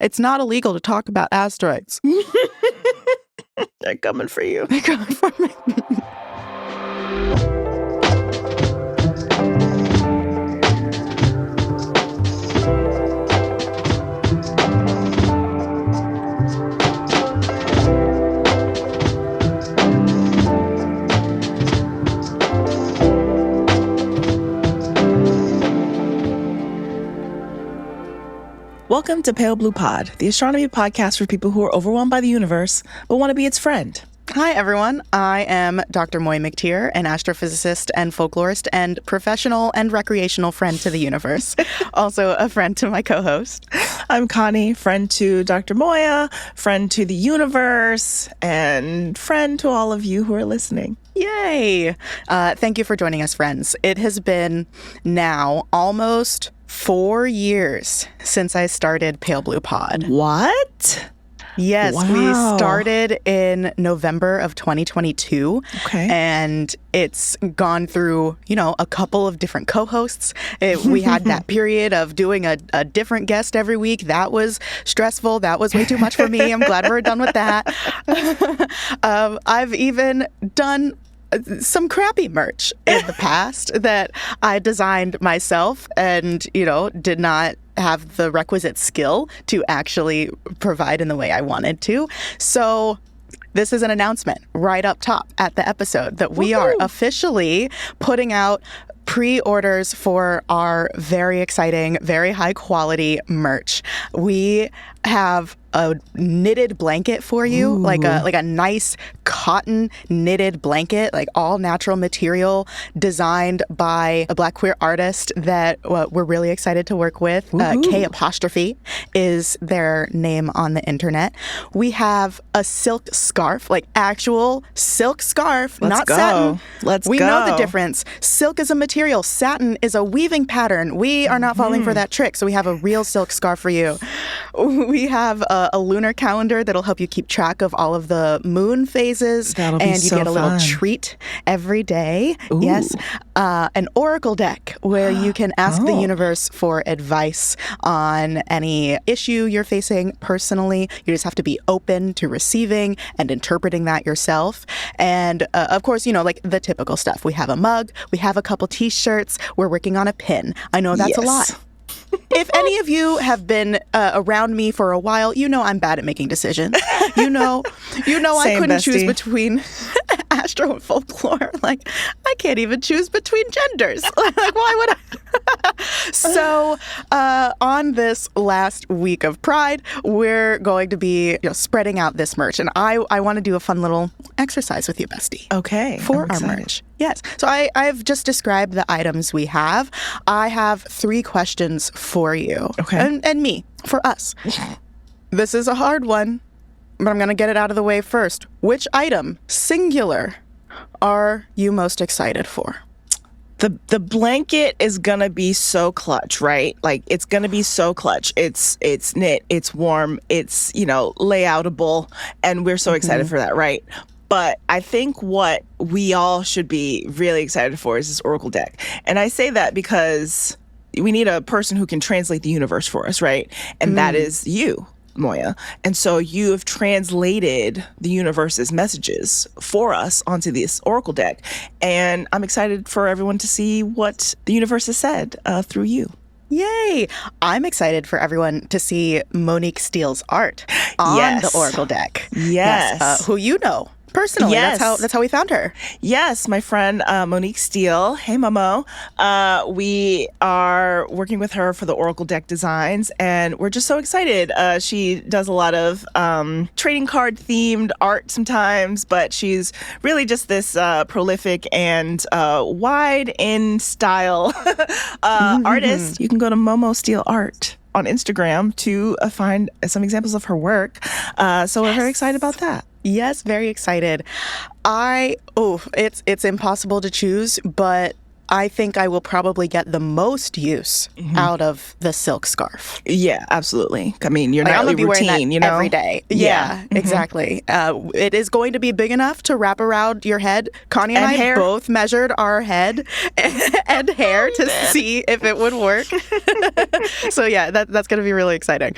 It's not illegal to talk about asteroids. They're coming for you. They're coming for me. Welcome to Pale Blue Pod, the astronomy podcast for people who are overwhelmed by the universe but want to be its friend. Hi, everyone. I am Dr. Moiya McTier, an astrophysicist and folklorist and professional and recreational friend to the universe. Also a friend to my co-host. I'm Connie, friend to Dr. Moiya, friend to the universe, and friend to all of you who are listening. Yay! Thank you for joining us, friends. It has been now almost 4 years since I started Pale Blue Pod. What? Yes, wow. We started in November of 2022. Okay. And it's gone through, a couple of different co-hosts. We had that period of doing a different guest every week. That was stressful. That was way too much for me. I'm glad we're done with that. I've even done some crappy merch in the past that I designed myself and, did not have the requisite skill to actually provide in the way I wanted to. So this is an announcement right up top at the episode that we are officially putting out pre-orders for our very exciting, very high quality merch. We have a knitted blanket for you, like a nice cotton knitted blanket, like all natural material, designed by a Black queer artist that we're really excited to work with. K' is their name on the internet. We have a silk scarf, like actual silk scarf, not satin. We know the difference. Silk is a material. Satin is a weaving pattern. We are not falling for that trick, so we have a real silk scarf for you. We have a lunar calendar that'll help you keep track of all of the moon phases. That'll be and you so get a little fun. Treat every day. Ooh. Yes. An oracle deck where you can ask the universe for advice on any issue you're facing personally. You just have to be open to receiving and interpreting that yourself. And of course, like the typical stuff. We have a mug. We have a couple t-shirts. We're working on a pin. I know that's a lot. If any of you have been around me for a while, I'm bad at making decisions. I couldn't choose between astro and folklore. Like, I can't even choose between genders. Like, why would I? So, on this last week of Pride, we're going to be spreading out this merch. And I want to do a fun little exercise with you, bestie. Okay. For our merch. Yes. So I've just described the items we have. I have 3 questions for you. Okay. And me, for us. This is a hard one, but I'm going to get it out of the way first. Which item, singular, are you most excited for? The blanket is gonna be so clutch, right? Like, it's gonna be so clutch. It's knit, it's warm, it's layoutable, and we're so excited for that, right? But I think what we all should be really excited for is this oracle deck. And I say that because we need a person who can translate the universe for us, right? And that is you, Moiya. And so you have translated the universe's messages for us onto this oracle deck. And I'm excited for everyone to see what the universe has said through you. Yay! I'm excited for everyone to see Monique Steele's art on the oracle deck. Yes. Who you know personally. Yes. That's how we found her. Yes, my friend Monique Steele. Hey, Momo. We are working with her for the oracle deck designs, and we're just so excited. She does a lot of trading card themed art sometimes, but she's really just this prolific and wide in style artist. You can go to Momo Steele Art on Instagram to find some examples of her work. So we're very excited about that. Yes, very excited. It's impossible to choose, but I think I will probably get the most use out of the silk scarf. Yeah, absolutely. I mean, your Like, I'm nightly gonna be wearing routine, that you know? every day. Yeah, exactly. It is going to be big enough to wrap around your head. Connie and I hair. both measured our head and hair to see if it would work. So yeah, that's going to be really exciting.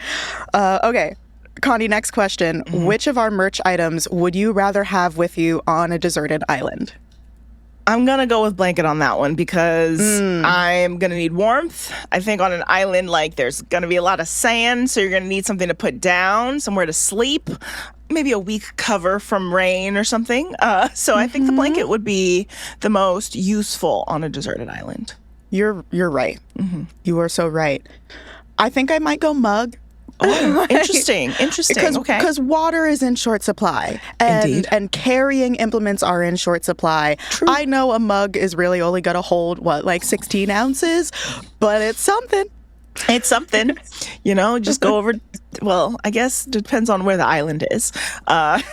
Okay. Connie, next question. Which of our merch items would you rather have with you on a deserted island? I'm going to go with blanket on that one because I'm going to need warmth. I think on an island, like, there's going to be a lot of sand, so you're going to need something to put down, somewhere to sleep, maybe a weak cover from rain or something. So I think the blanket would be the most useful on a deserted island. You're right. You are so right. I think I might go mug. Oh, interesting. Okay. Because water is in short supply. Indeed. And carrying implements are in short supply. True. I know a mug is really only going to hold, like 16 ounces? But it's something. It's something, you know, just go over. Well, I guess it depends on where the island is.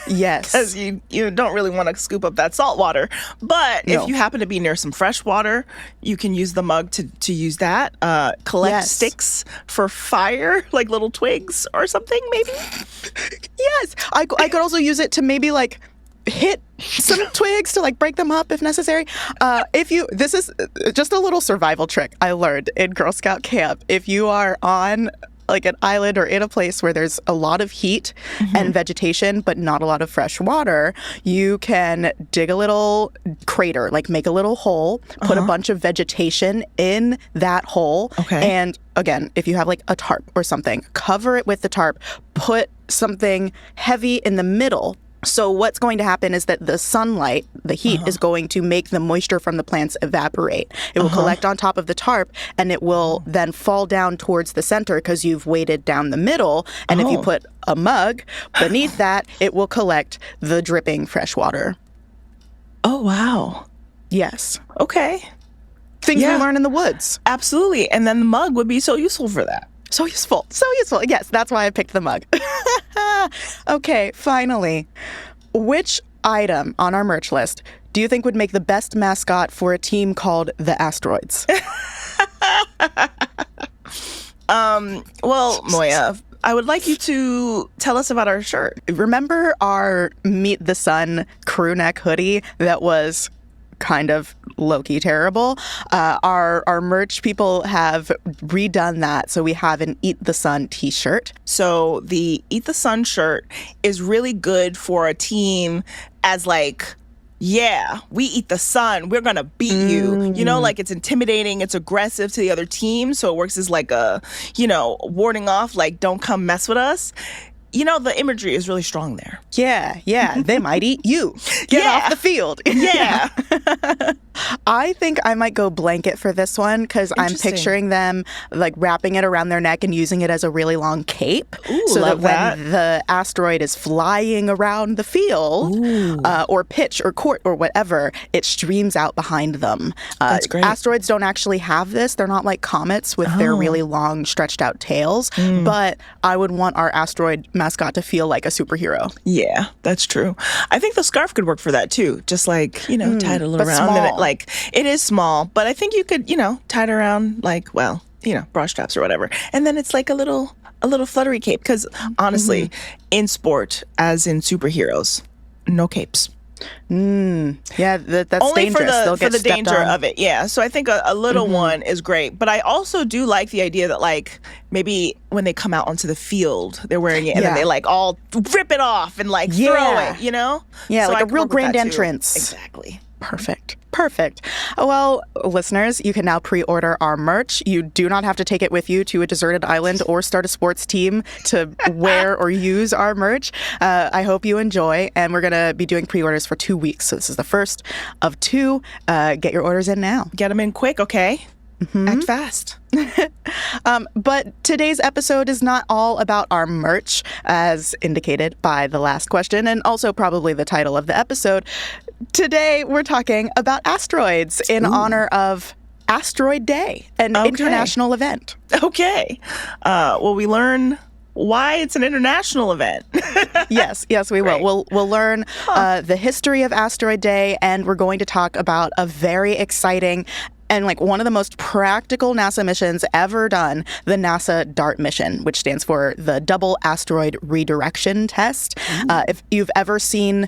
Yes. Because you don't really want to scoop up that salt water. But if you happen to be near some fresh water, you can use the mug to use that. Collect sticks for fire, like little twigs or something, maybe. Yes. I could also use it to maybe like hit some twigs to like break them up if necessary. This is just a little survival trick I learned in Girl Scout camp. If you are on like an island or in a place where there's a lot of heat and vegetation, but not a lot of fresh water, you can dig a little crater, like make a little hole, put a bunch of vegetation in that hole. Okay. And again, if you have like a tarp or something, cover it with the tarp, put something heavy in the middle. So what's going to happen is that the sunlight, the heat, is going to make the moisture from the plants evaporate. It will collect on top of the tarp, and it will then fall down towards the center because you've weighted down the middle. And if you put a mug beneath that, it will collect the dripping fresh water. Oh, wow. Yes. Okay. Things we learn in the woods. Absolutely. And then the mug would be so useful for that. So useful. So useful. Yes, that's why I picked the mug. Okay, finally. Which item on our merch list do you think would make the best mascot for a team called the Asteroids? Well, Moiya, I would like you to tell us about our shirt. Remember our Meet the Sun crew neck hoodie that was kind of low-key terrible? Our merch people have redone that, so we have an Eat the Sun t-shirt. So the Eat the Sun shirt is really good for a team as like, yeah, we eat the sun, we're gonna beat you. You know, like, it's intimidating, it's aggressive to the other team, so it works as like a, warding off, like, don't come mess with us. You know, the imagery is really strong there. Yeah, they might eat you. Get off the field. Yeah. I think I might go blanket for this one because I'm picturing them like wrapping it around their neck and using it as a really long cape. Ooh, so love that when the asteroid is flying around the field or pitch or court or whatever, it streams out behind them. That's great. Asteroids don't actually have this. They're not like comets with their really long stretched out tails. But I would want our asteroid mascot to feel like a superhero. Yeah, that's true. I think the scarf could work for that too. Just like, tie it a little around. Small. And it is small, but I think you could, tie it around like, bra straps or whatever. And then it's like a little fluttery cape. Because honestly, in sport, as in superheroes, no capes. Yeah, that's only dangerous. for the danger of it. Yeah, so I think a little one is great, but I also do like the idea that like maybe when they come out onto the field, they're wearing it and then they like all rip it off and like throw it. Yeah, so like I a real grand entrance. Exactly. Perfect. Well, listeners, you can now pre-order our merch. You do not have to take it with you to a deserted island or start a sports team to wear or use our merch. I hope you enjoy, and we're going to be doing pre-orders for 2 weeks. So this is the first of 2. Get your orders in now. Get them in quick, okay? Act fast. But today's episode is not all about our merch, as indicated by the last question, and also probably the title of the episode. Today, we're talking about asteroids in honor of Asteroid Day, an international event. Okay. Will we learn why it's an international event? Yes, we will. We'll learn the history of Asteroid Day, and we're going to talk about a very exciting And like one of the most practical NASA missions ever done, the NASA DART mission, which stands for the Double Asteroid Redirection Test. If you've ever seen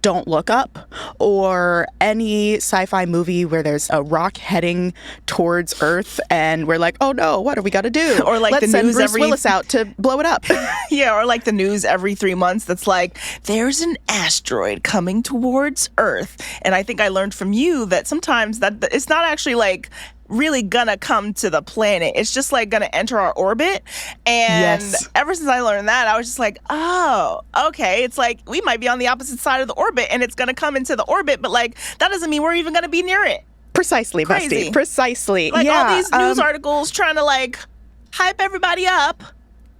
Don't Look Up or any sci-fi movie where there's a rock heading towards Earth and we're like, oh no, what do we got to do? Or like Let's the send news Bruce Willis out to blow it up. Yeah, or like the news every 3 months that's like, there's an asteroid coming towards Earth. And I think I learned from you that sometimes that it's not actually like really gonna come to the planet. It's just like gonna enter our orbit. And ever since I learned that, I was just like, oh, okay. It's like we might be on the opposite side of the orbit and it's gonna come into the orbit, but like that doesn't mean we're even gonna be near it. Precisely, Crazy. Bestie. Precisely. Like yeah, all these news articles trying to like hype everybody up,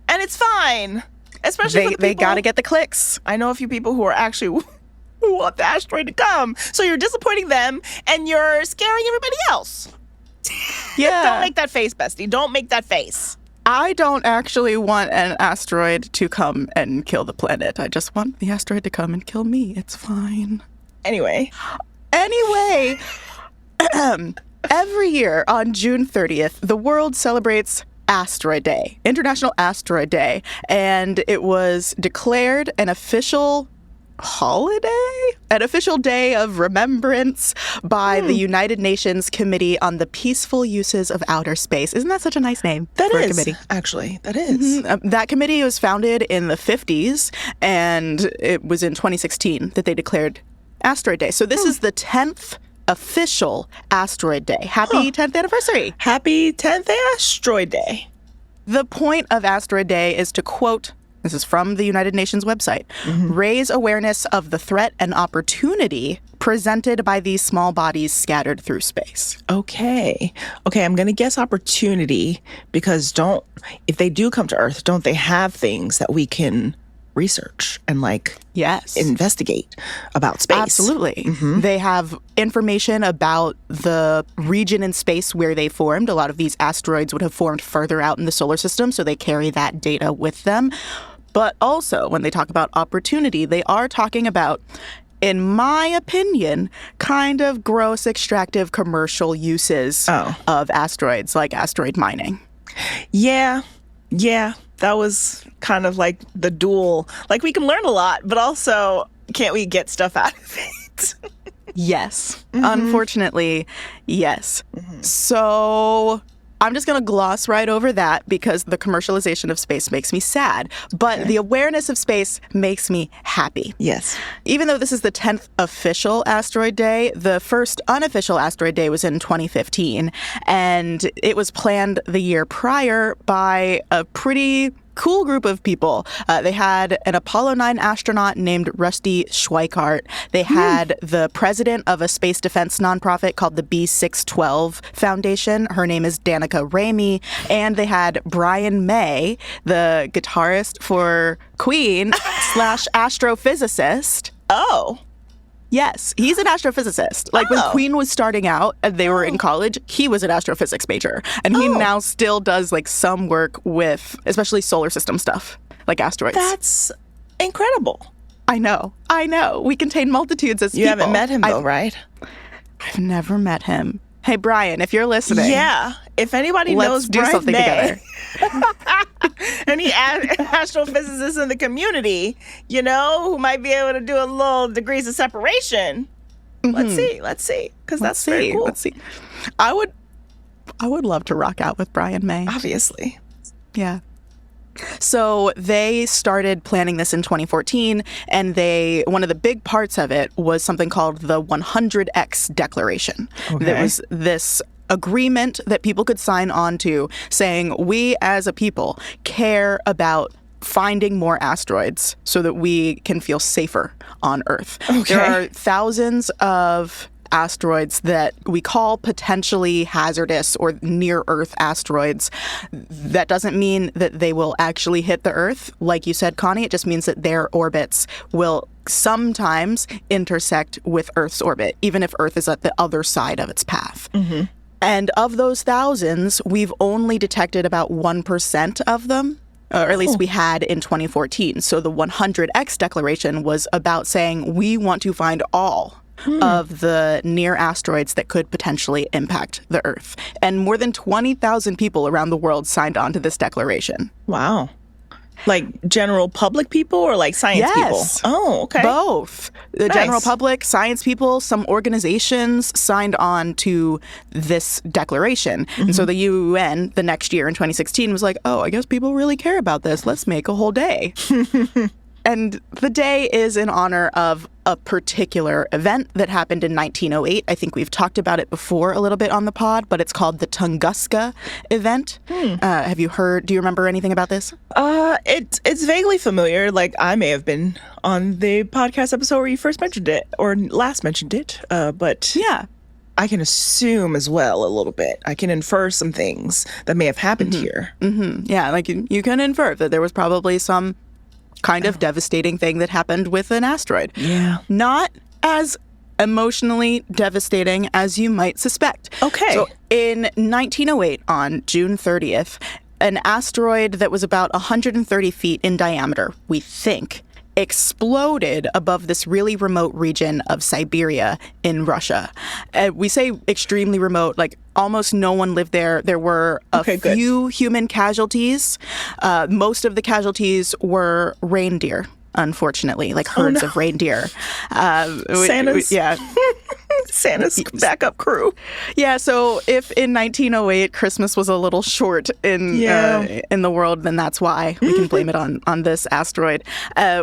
and it's fine. Especially for the people. They gotta get the clicks. I know a few people who are actually who want the asteroid to come. So you're disappointing them and you're scaring everybody else. Yeah. Don't make that face, bestie. Don't make that face. I don't actually want an asteroid to come and kill the planet. I just want the asteroid to come and kill me. It's fine. Anyway, every year on June 30th, the world celebrates Asteroid Day, International Asteroid Day, and it was declared an official holiday, an official day of remembrance by the United Nations Committee on the Peaceful Uses of Outer Space. Isn't that such a nice name for a committee? Actually, that is. That committee was founded in the 50s, and it was in 2016 that they declared Asteroid Day. So this is the 10th official Asteroid Day. Happy 10th anniversary. Happy 10th Asteroid Day. The point of Asteroid Day is to quote, this is from the United Nations website, raise awareness of the threat and opportunity presented by these small bodies scattered through space. Okay, I'm going to guess opportunity because if they do come to Earth, don't they have things that we can research and like investigate about space? Absolutely. They have information about the region in space where they formed. A lot of these asteroids would have formed further out in the solar system, so they carry that data with them. But also, when they talk about opportunity, they are talking about, in my opinion, kind of gross extractive commercial uses of asteroids, like asteroid mining. Yeah. That was kind of like the dual, like we can learn a lot, but also can't we get stuff out of it? Yes. Unfortunately, yes. So I'm just going to gloss right over that because the commercialization of space makes me sad. But the awareness of space makes me happy. Yes. Even though this is the 10th official Asteroid Day, the first unofficial Asteroid Day was in 2015. And it was planned the year prior by a pretty cool group of people. They had an Apollo 9 astronaut named Rusty Schweikart. They had the president of a space defense nonprofit called the B612 Foundation. Her name is Danica Ramey. And they had Brian May, the guitarist for Queen / astrophysicist. Oh. Yes, he's an astrophysicist. Like when Queen was starting out and they were in college, he was an astrophysics major. And he now still does like some work with especially solar system stuff, like asteroids. That's incredible. I know. We contain multitudes as people. You haven't met him though, right? I've never met him. Hey, Brian, if you're listening. Yeah. If anybody knows do Brian something May, together. any astrophysicists in the community, who might be able to do a little degrees of separation. Let's see. Because that's very cool. Let's see. I would love to rock out with Brian May. Obviously. Yeah. So they started planning this in 2014, and one of the big parts of it was something called the 100X Declaration. Okay. That was this agreement that people could sign on to saying, we as a people care about finding more asteroids so that we can feel safer on Earth. Okay. There are thousands of asteroids that we call potentially hazardous or near-Earth asteroids. That doesn't mean that they will actually hit the Earth. Like you said, Connie, it just means that their orbits will sometimes intersect with Earth's orbit, even if Earth is at the other side of its path. And of those thousands, we've only detected about 1% of them. Or at least we had in 2014. So the 100X Declaration was about saying we want to find all of the near asteroids that could potentially impact the Earth. And more than 20,000 people around the world signed on to this declaration. Wow. Like general public people or like science people? Oh, okay. Both. The general public, science people, some organizations signed on to this declaration. And so the UN the next year in 2016 was like, oh, I guess people really care about this. Let's make a whole day. And the day is in honor of a particular event that happened in 1908. I think we've talked about it before a little bit on the pod, but it's called the Tunguska event. Have you heard, do you remember anything about this? It's vaguely familiar. Like I may have been on the podcast episode where you first mentioned it or last mentioned it. But yeah, I can assume as well a little bit. I can infer some things that may have happened here. Yeah, like you can infer that there was probably some kind of devastating thing that happened with an asteroid. Yeah. Not as emotionally devastating as you might suspect. Okay. So in 1908, on June 30th, an asteroid that was about 130 feet in diameter, we think, exploded above this really remote region of Siberia in Russia. We say extremely remote, like almost no one lived there. There were a few human casualties. Most of the casualties were reindeer, unfortunately, like herds of reindeer. Santa's Santa's backup crew. Yeah, so if in 1908 Christmas was a little short in the world, then that's why we can blame it on this asteroid.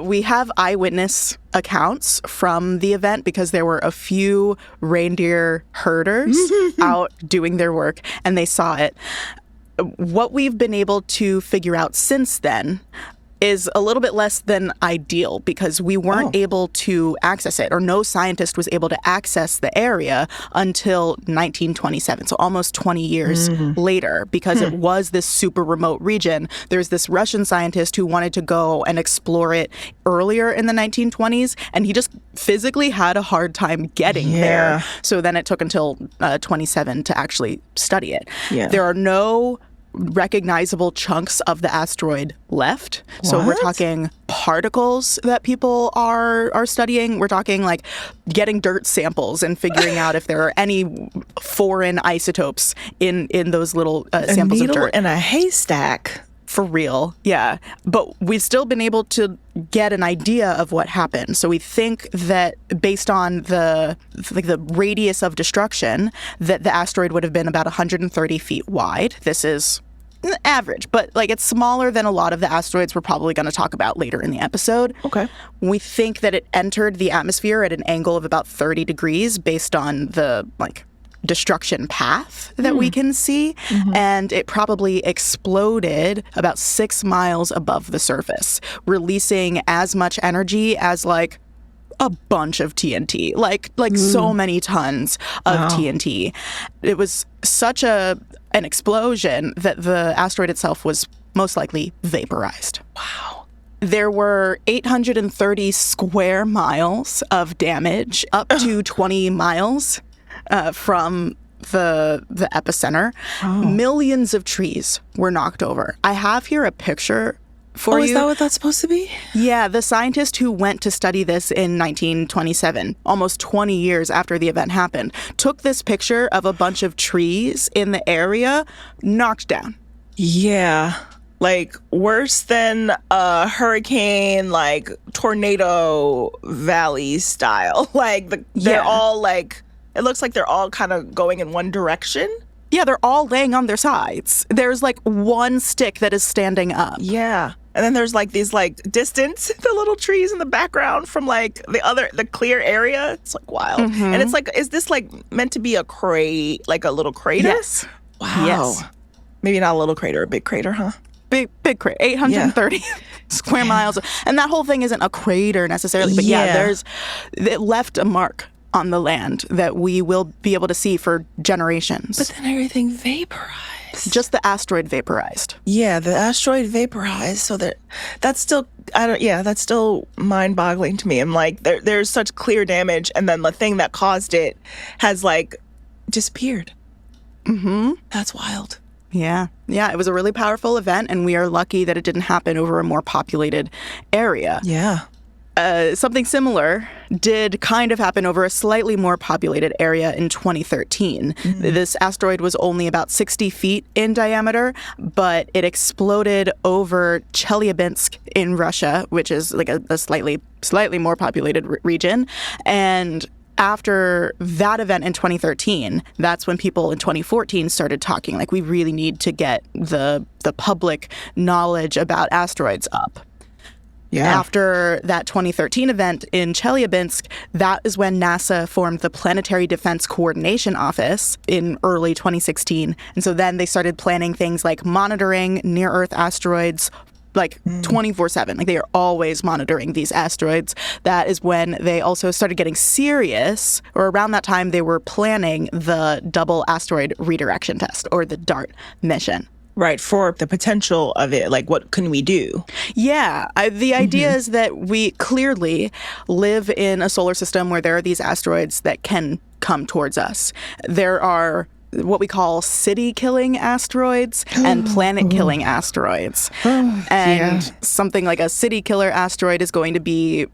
We have eyewitness accounts from the event because there were a few reindeer herders out doing their work and they saw it. What we've been able to figure out since then is a little bit less than ideal because we weren't able to access it, or no scientist was able to access the area until 1927, so almost 20 years later, because it was this super remote region. There's this Russian scientist who wanted to go and explore it earlier in the 1920s, and he just physically had a hard time getting there. So then it took until 27 to actually study it. There are no recognizable chunks of the asteroid left. So we're talking particles that people are studying. We're talking like getting dirt samples and figuring out if there are any foreign isotopes in those little samples of dirt. In a haystack. For real, yeah. But we've still been able to get an idea of what happened. So we think that based on the radius of destruction, that the asteroid would have been about 130 feet wide. This is average, but like it's smaller than a lot of the asteroids we're probably going to talk about later in the episode. Okay. We think that it entered the atmosphere at an angle of about 30 degrees based on the destruction path that we can see, and it probably exploded about 6 miles above the surface, releasing as much energy as like a bunch of TNT, like so many tons of TNT. It was such an explosion that the asteroid itself was most likely vaporized. Wow. There were 830 square miles of damage, up to 20 miles from the epicenter. Millions of trees were knocked over. I have here a picture for you. Is that what that's supposed to be? Yeah, the scientist who went to study this in 1927, almost 20 years after the event happened, took this picture of a bunch of trees in the area knocked down. Yeah. Like worse than a hurricane, like tornado valley style. Like they're all like, it looks like they're all kind of going in one direction. Yeah, they're all laying on their sides. There's like one stick that is standing up. Yeah. And then there's like these like distance, the little trees in the background from like the clear area. It's like wild. And it's like, is this like meant to be a little crater? Yes. Wow. Yes. Maybe not a little crater, a big crater, huh? Big crater. 830 square miles. And that whole thing isn't a crater necessarily, but it left a mark on the land that we will be able to see for generations. But then everything vaporized. Just the asteroid vaporized. Yeah, the asteroid vaporized. So that's still mind-boggling to me. I'm like, there's such clear damage, and then the thing that caused it has like disappeared. That's wild. Yeah, it was a really powerful event, and we are lucky that it didn't happen over a more populated area. Yeah. Something similar did kind of happen over a slightly more populated area in 2013. This asteroid was only about 60 feet in diameter, but it exploded over Chelyabinsk in Russia, which is like a slightly more populated region. And after that event in 2013, that's when people in 2014 started talking, like, we really need to get the public knowledge about asteroids up. Yeah. After that 2013 event in Chelyabinsk, that is when NASA formed the Planetary Defense Coordination Office in early 2016. And so then they started planning things like monitoring near-Earth asteroids, like 24/7. Like, they are always monitoring these asteroids. That is when they also started getting serious, or around that time they were planning the Double Asteroid Redirection Test, or the DART mission. Right, for the potential of it. Like, what can we do? Yeah, the idea is that we clearly live in a solar system where there are these asteroids that can come towards us. There are what we call city-killing asteroids and planet-killing asteroids. And something like a city-killer asteroid is going to be,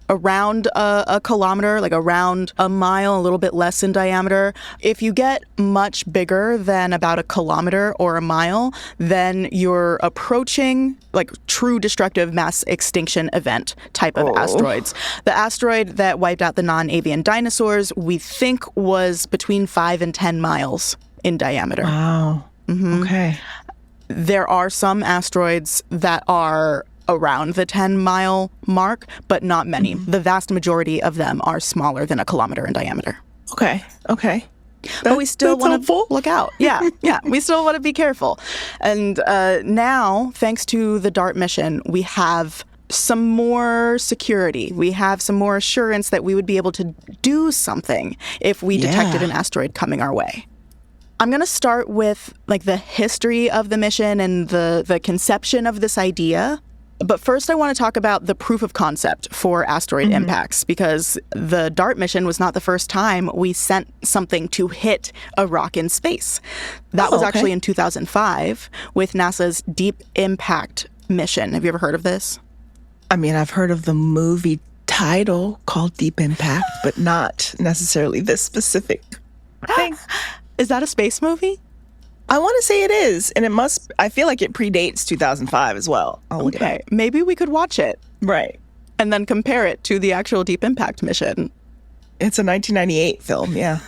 around a kilometer, like around a mile, a little bit less in diameter. If you get much bigger than about a kilometer or a mile, then you're approaching like true destructive mass extinction event type of asteroids. The asteroid that wiped out the non-avian dinosaurs, we think, was between 5 and 10 miles in diameter. Wow. Okay. There are some asteroids that are around the 10-mile mark, but not many. The vast majority of them are smaller than a kilometer in diameter. Okay. But we still want to look out. Yeah. We still want to be careful. And now, thanks to the DART mission, we have some more security. We have some more assurance that we would be able to do something if we detected an asteroid coming our way. I'm going to start with like the history of the mission and the conception of this idea. But first, I want to talk about the proof of concept for asteroid impacts, because the DART mission was not the first time we sent something to hit a rock in space. That was actually in 2005 with NASA's Deep Impact mission. Have you ever heard of this? I mean, I've heard of the movie title called Deep Impact, but not necessarily this specific thing. Is that a space movie? I want to say it is, and I feel like it predates 2005 as well. I'll look it up. Maybe we could watch it. Right. And then compare it to the actual Deep Impact mission. It's a 1998 film, yeah.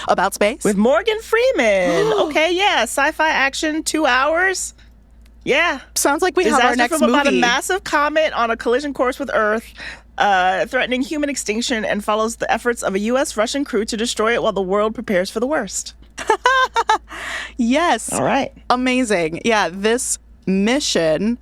About space? With Morgan Freeman. Okay, yeah. Sci-fi action, 2 hours. Yeah. Sounds like we have our next film movie. About a massive comet on a collision course with Earth, threatening human extinction, and follows the efforts of a U.S.-Russian crew to destroy it while the world prepares for the worst. Yes. All right. Amazing. Yeah, this mission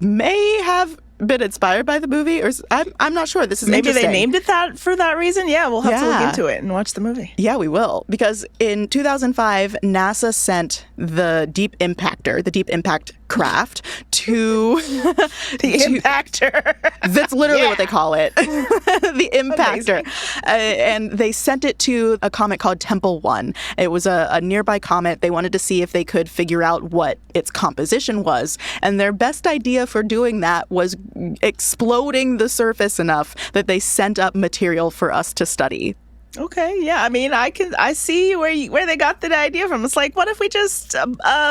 may have been inspired by the movie, or I'm not sure. This is maybe interesting. they named it that for that reason. Yeah, we'll have to look into it and watch the movie. Yeah, we will, because in 2005, NASA sent the Deep Impactor, the Deep Impact craft, to the Impactor. That's literally what they call it, the Impactor, and they sent it to a comet called Tempel 1. It was a nearby comet. They wanted to see if they could figure out what its composition was, and their best idea for doing that was exploding the surface enough that they sent up material for us to study. Okay, yeah. I mean, I see where they got the idea from. It's like, what if we just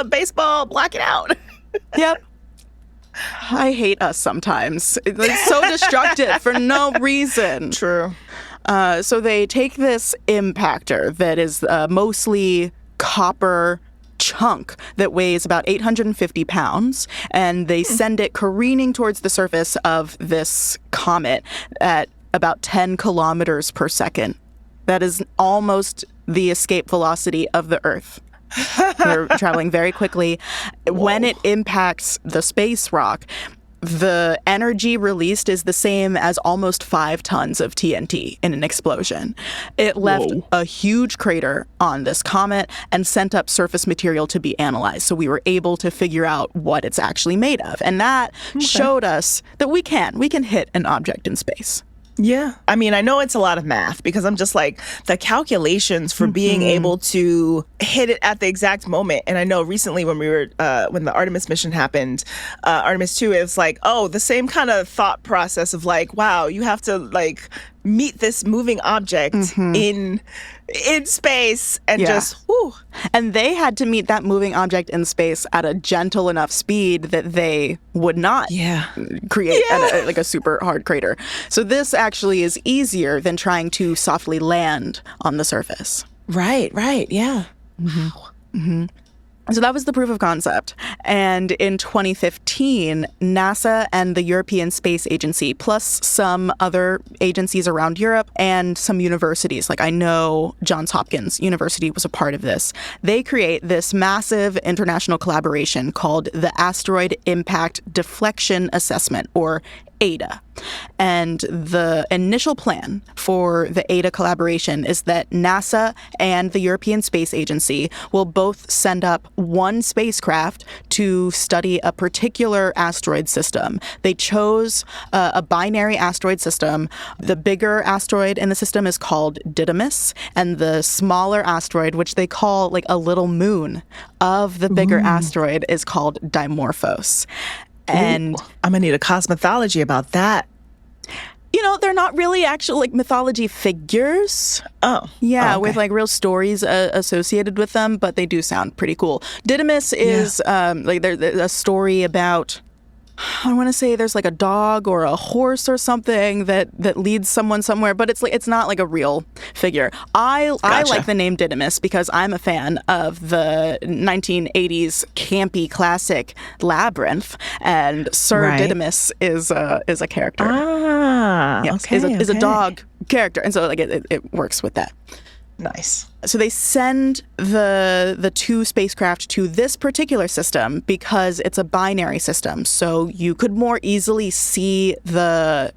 baseball block it out? Yep. I hate us sometimes. It's so destructive for no reason. True. So they take this impactor that is mostly copper chunk that weighs about 850 pounds, and they send it careening towards the surface of this comet at about 10 kilometers per second. That is almost the escape velocity of the Earth. They're traveling very quickly. Whoa. When it impacts the space rock, the energy released is the same as almost 5 tons of TNT in an explosion. It left a huge crater on this comet and sent up surface material to be analyzed. So we were able to figure out what it's actually made of. And that showed us that we can hit an object in space. Yeah. I mean, I know it's a lot of math because I'm just like the calculations for being able to hit it at the exact moment. And I know recently when when the Artemis mission happened, Artemis 2, it was like, oh, the same kind of thought process of like, wow, you have to like meet this moving object in space and just, whew. And they had to meet that moving object in space at a gentle enough speed that they would not create like a super hard crater. So this actually is easier than trying to softly land on the surface. Right, yeah. Wow. So that was the proof of concept. And in 2015, NASA and the European Space Agency, plus some other agencies around Europe and some universities, like I know Johns Hopkins University was a part of this, they create this massive international collaboration called the Asteroid Impact Deflection Assessment, or ADA. And the initial plan for the ADA collaboration is that NASA and the European Space Agency will both send up one spacecraft to study a particular asteroid system. They chose a binary asteroid system. The bigger asteroid in the system is called Didymus, and the smaller asteroid, which they call like a little moon of the bigger asteroid, is called Dimorphos. And I'm gonna need a cosmology about that. You know, they're not really actual like mythology figures. Oh. Yeah, okay. with like real stories associated with them, but they do sound pretty cool. Didymus is like there's a story about, I want to say there's like a dog or a horse or something that leads someone somewhere, but it's not like a real figure. I like the name Didymus because I'm a fan of the 1980s campy classic Labyrinth, and Sir Didymus is a character. Yes, is a dog character, and so like it works with that. Nice. So they send the two spacecraft to this particular system because it's a binary system. So you could more easily see the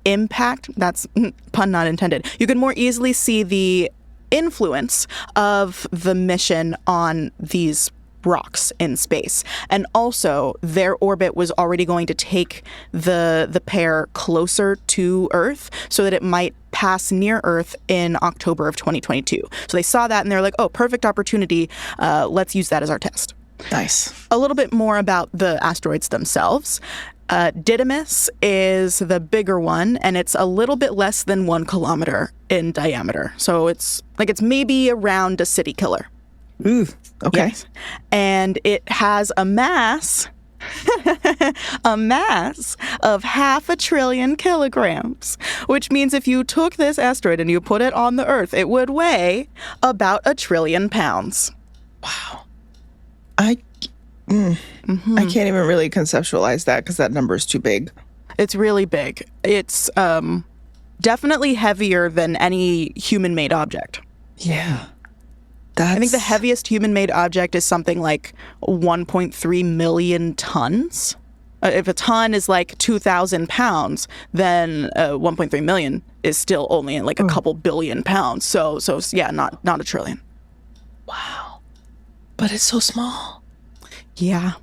impact. That's pun not intended. You could more easily see the influence of the mission on these rocks in space. And also their orbit was already going to take the pair closer to Earth so that it might pass near Earth in October of 2022. So they saw that and they're like, oh, perfect opportunity. Let's use that as our test. Nice. A little bit more about the asteroids themselves. Didymus is the bigger one, and it's a little bit less than 1 kilometer in diameter. So it's maybe around a city killer. Ooh, okay. Yes. And it has a mass of 500 billion kilograms, which means if you took this asteroid and you put it on the Earth, it would weigh about 1 trillion pounds. Wow. I can't even really conceptualize that because that number is too big. It's really big. It's definitely heavier than any human-made object. Yeah. I think the heaviest human-made object is something like 1.3 million tons. If a ton is like 2,000 pounds, then 1.3 million is still only like a couple billion pounds. So yeah, not 1 trillion. Wow. But it's so small. Yeah.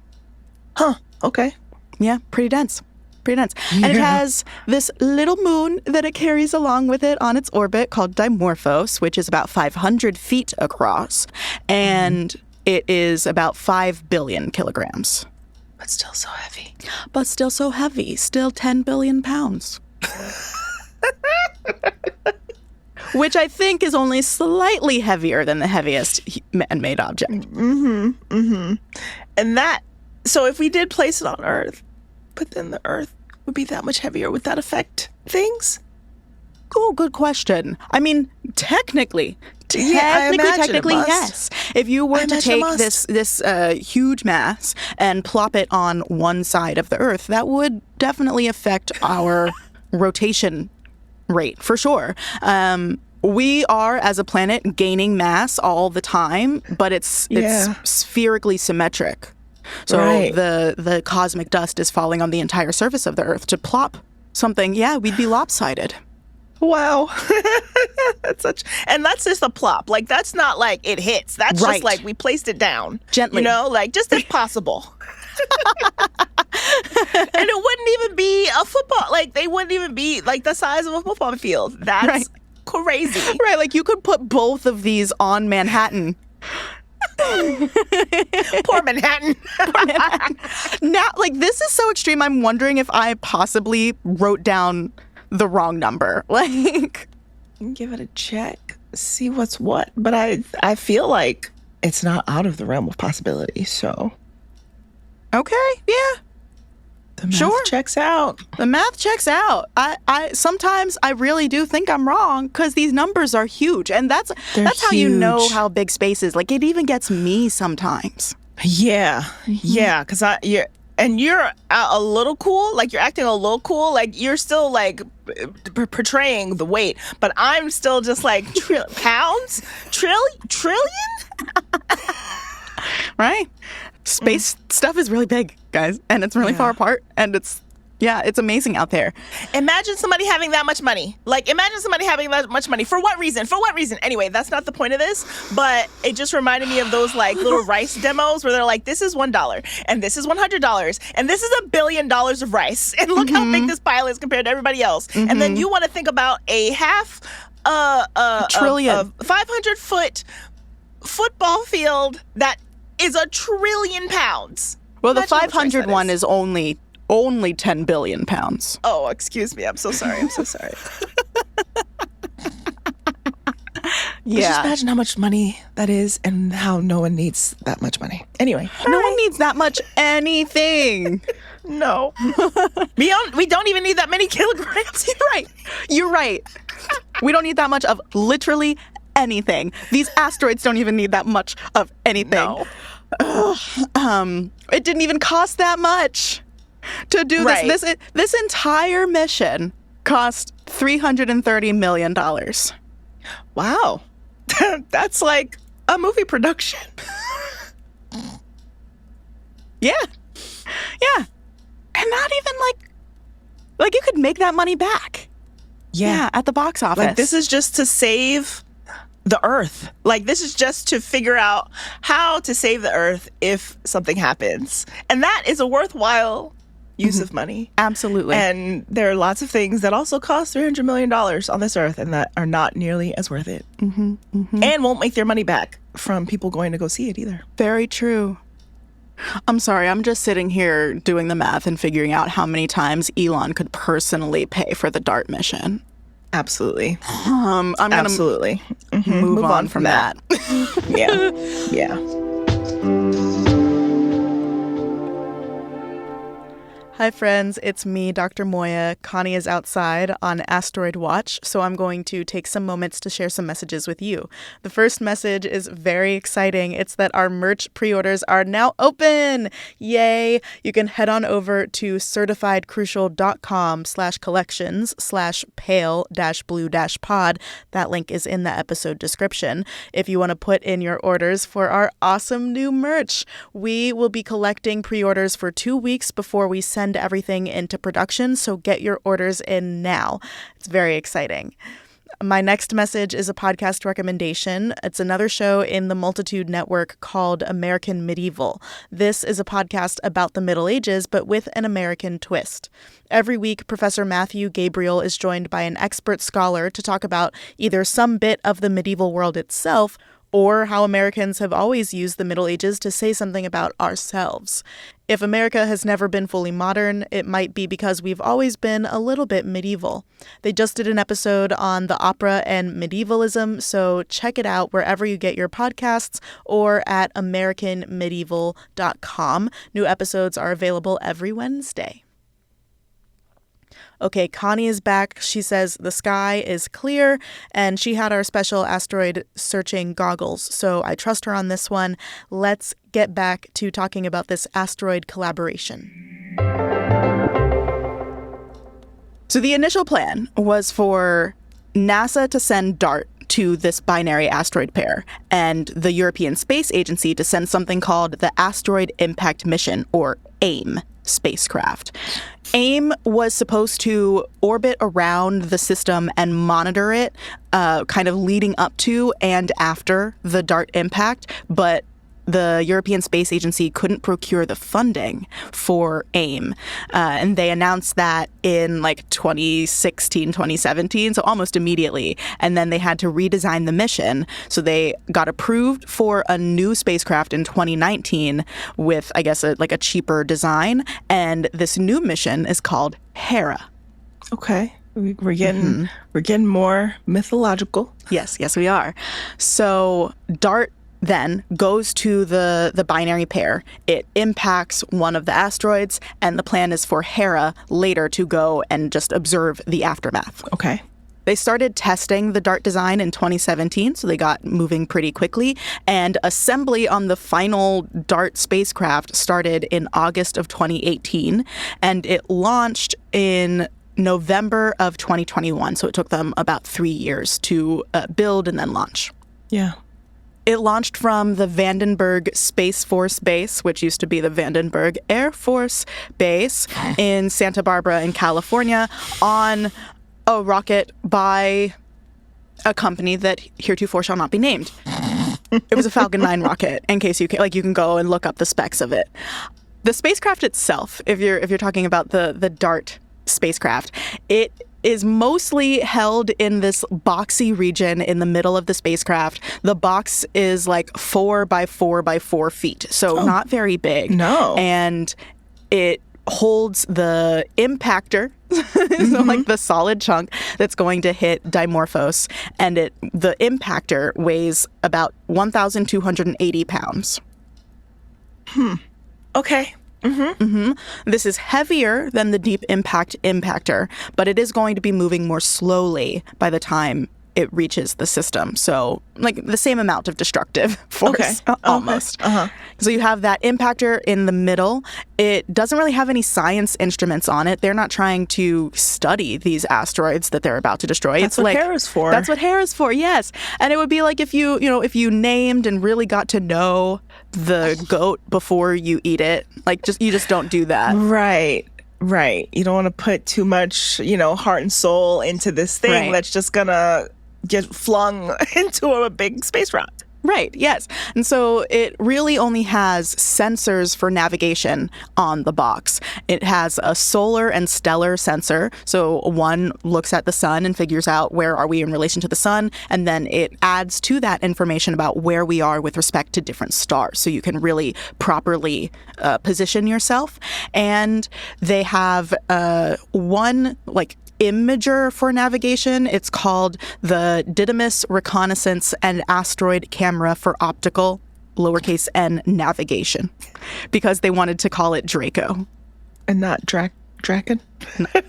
Huh. Okay. Yeah, pretty dense. And it has this little moon that it carries along with it on its orbit called Dimorphos, which is about 500 feet across. And it is about 5 billion kilograms. But still so heavy. Still 10 billion pounds. Which I think is only slightly heavier than the heaviest man-made object. And so if we did place it on Earth, but then the Earth would be that much heavier, would that affect things? Oh, good question. I mean, technically, yes. If you were to take this huge mass and plop it on one side of the Earth, that would definitely affect our rotation rate, for sure. We are, as a planet, gaining mass all the time, but it's spherically symmetric. So the cosmic dust is falling on the entire surface of the Earth. To plop something, we'd be lopsided. Wow. that's just a plop. Like, that's not like it hits. That's just like we placed it down. Gently. You know, like just if possible. And it wouldn't even be a football. Like, they wouldn't even be like the size of a football field. That's crazy. Right. Like, you could put both of these on Manhattan. Poor Manhattan. Now, like, this is so extreme. I'm wondering if I possibly wrote down the wrong number. Like, give it a check, see what's what. But I feel like it's not out of the realm of possibility. So, okay, yeah. The math checks out. The math checks out. I sometimes I really do think I'm wrong because these numbers are huge, and that's how you know how big space is. Like, it even gets me sometimes. Yeah, yeah, because you're a little cool. Like, you're acting a little cool. Like, you're still like portraying the weight, but I'm still just like pounds, trillion. Right. Space stuff is really big, guys, and it's really far apart, and it's amazing out there. Imagine somebody having that much money. Like, imagine somebody having that much money. For what reason? For what reason? Anyway, that's not the point of this, but it just reminded me of those, like, little rice demos where they're like, this is $1, and this is $100, and this is $1 billion of rice, and look how big this pile is compared to everybody else. And then you want to think about a half trillion, 500-foot football field that is 1 trillion pounds. Well, the 500 one is only 10 billion pounds. Oh, excuse me. I'm so sorry. Yeah. Just imagine how much money that is and how no one needs that much money. Anyway. No one needs that much anything. No. We don't even need that many kilograms. You're right. We don't need that much of literally anything. These asteroids don't even need that much of anything. No. It didn't even cost that much to do this. This entire mission cost $330 million. Wow. That's like a movie production. Yeah. And not even like you could make that money back. Yeah, at the box office. Like, this is just to save the Earth. Like, this is just to figure out how to save the Earth if something happens. And that is a worthwhile use of money. Absolutely. And there are lots of things that also cost $300 million on this Earth and that are not nearly as worth it. And won't make their money back from people going to go see it either. Very true. I'm sorry, I'm just sitting here doing the math and figuring out how many times Elon could personally pay for the DART mission. Absolutely. I'm Absolutely. gonna move on from that. Yeah. Hi friends, it's me, Dr. Moiya. Connie is outside on Asteroid Watch, so I'm going to take some moments to share some messages with you. The first message is very exciting. It's that our merch pre-orders are now open! Yay! You can head on over to certifiedcrucial.com/collections/pale-blue-pod. That link is in the episode description. If you want to put in your orders for our awesome new merch, we will be collecting pre-orders for 2 weeks before we send everything into production, so get your orders in now. It's very exciting. My next message is a podcast recommendation. It's another show in the Multitude Network called American Medieval. This is a podcast about the Middle Ages, but with an American twist. Every week, Professor Matthew Gabriel is joined by an expert scholar to talk about either some bit of the medieval world itself or how Americans have always used the Middle Ages to say something about ourselves. If America has never been fully modern, it might be because we've always been a little bit medieval. They just did an episode on the opera and medievalism, so check it out wherever you get your podcasts or at AmericanMedieval.com. New episodes are available every Wednesday. Okay, Connie is back. She says the sky is clear, and she had our special asteroid searching goggles, so I trust her on this one. Let's get back to talking about this asteroid collaboration. So the initial plan was for NASA to send DART to this binary asteroid pair, and the European Space Agency to send something called the Asteroid Impact Mission, or AIM, spacecraft. AIM was supposed to orbit around the system and monitor it, kind of leading up to and after the DART impact, but the European Space Agency couldn't procure the funding for AIM. And they announced that in like 2016, 2017, so almost immediately. And then they had to redesign the mission. So they got approved for a new spacecraft in 2019 with, I guess, a cheaper design. And this new mission is called Hera. Okay. We're getting more mythological. Yes, we are. So DART then goes to the binary pair. It impacts one of the asteroids, and the plan is for Hera later to go and just observe the aftermath. Okay. They started testing the DART design in 2017, so they got moving pretty quickly. And assembly on the final DART spacecraft started in August of 2018, and it launched in November of 2021. So it took them about 3 years to build and then launch. Yeah. It launched from the Vandenberg Space Force Base, which used to be the Vandenberg Air Force Base in Santa Barbara in California, on a rocket by a company that heretofore shall not be named. It was a Falcon 9 rocket, in case you can go and look up the specs of it. The spacecraft itself, if you're talking about the DART spacecraft, it is mostly held in this boxy region in the middle of the spacecraft. The box is like 4 by 4 by 4 feet, so not very big. No. And it holds the impactor, so like the solid chunk that's going to hit Dimorphos, and the impactor weighs about 1,280 pounds. Okay. This is heavier than the Deep Impact impactor, but it is going to be moving more slowly by the time it reaches the system. So like the same amount of destructive force, almost. So you have that impactor in the middle. It doesn't really have any science instruments on it. They're not trying to study these asteroids that they're about to destroy. That's what Hera's for. That's what Hera's for, yes. And it would be like if you named and really got to know the goat before you eat it. You just don't do that. Right. You don't want to put too much, heart and soul into this thing that's just gonna get flung into a big space rock. Right, yes. And so it really only has sensors for navigation on the box. It has a solar and stellar sensor. So one looks at the sun and figures out where are we in relation to the sun, and then it adds to that information about where we are with respect to different stars. So you can really properly position yourself. And they have one imager for navigation. It's called the Didymus Reconnaissance and Asteroid Camera for Optical, lowercase n, navigation, because they wanted to call it Draco. And not Draken?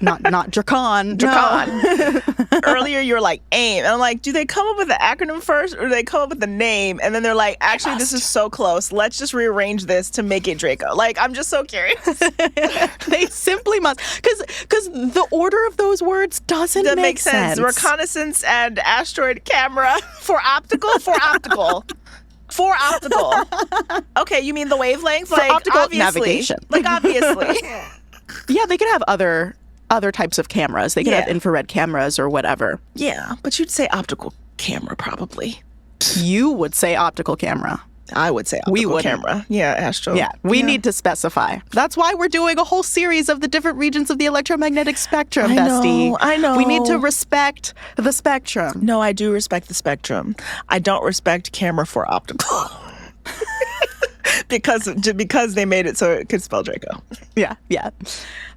Not Dracon. No. Earlier you were like AIM. And I'm like, do they come up with the acronym first or do they come up with the name? And then they're like, actually, this is so close. Let's just rearrange this to make it Draco. I'm just so curious. They simply must. Because the order of those words doesn't make sense. Reconnaissance and asteroid camera for optical? For optical. For optical. Okay, you mean the wavelength? For optical obviously. Navigation. Obviously. Yeah, they could have other types of cameras. They could have infrared cameras or whatever. Yeah, but you'd say optical camera probably. You would say optical camera. I would say optical camera. Yeah, astro. Yeah, we need to specify. That's why we're doing a whole series of the different regions of the electromagnetic spectrum, bestie. I know. We need to respect the spectrum. No, I do respect the spectrum. I don't respect camera for optical. because they made it so it could spell Draco. Yeah.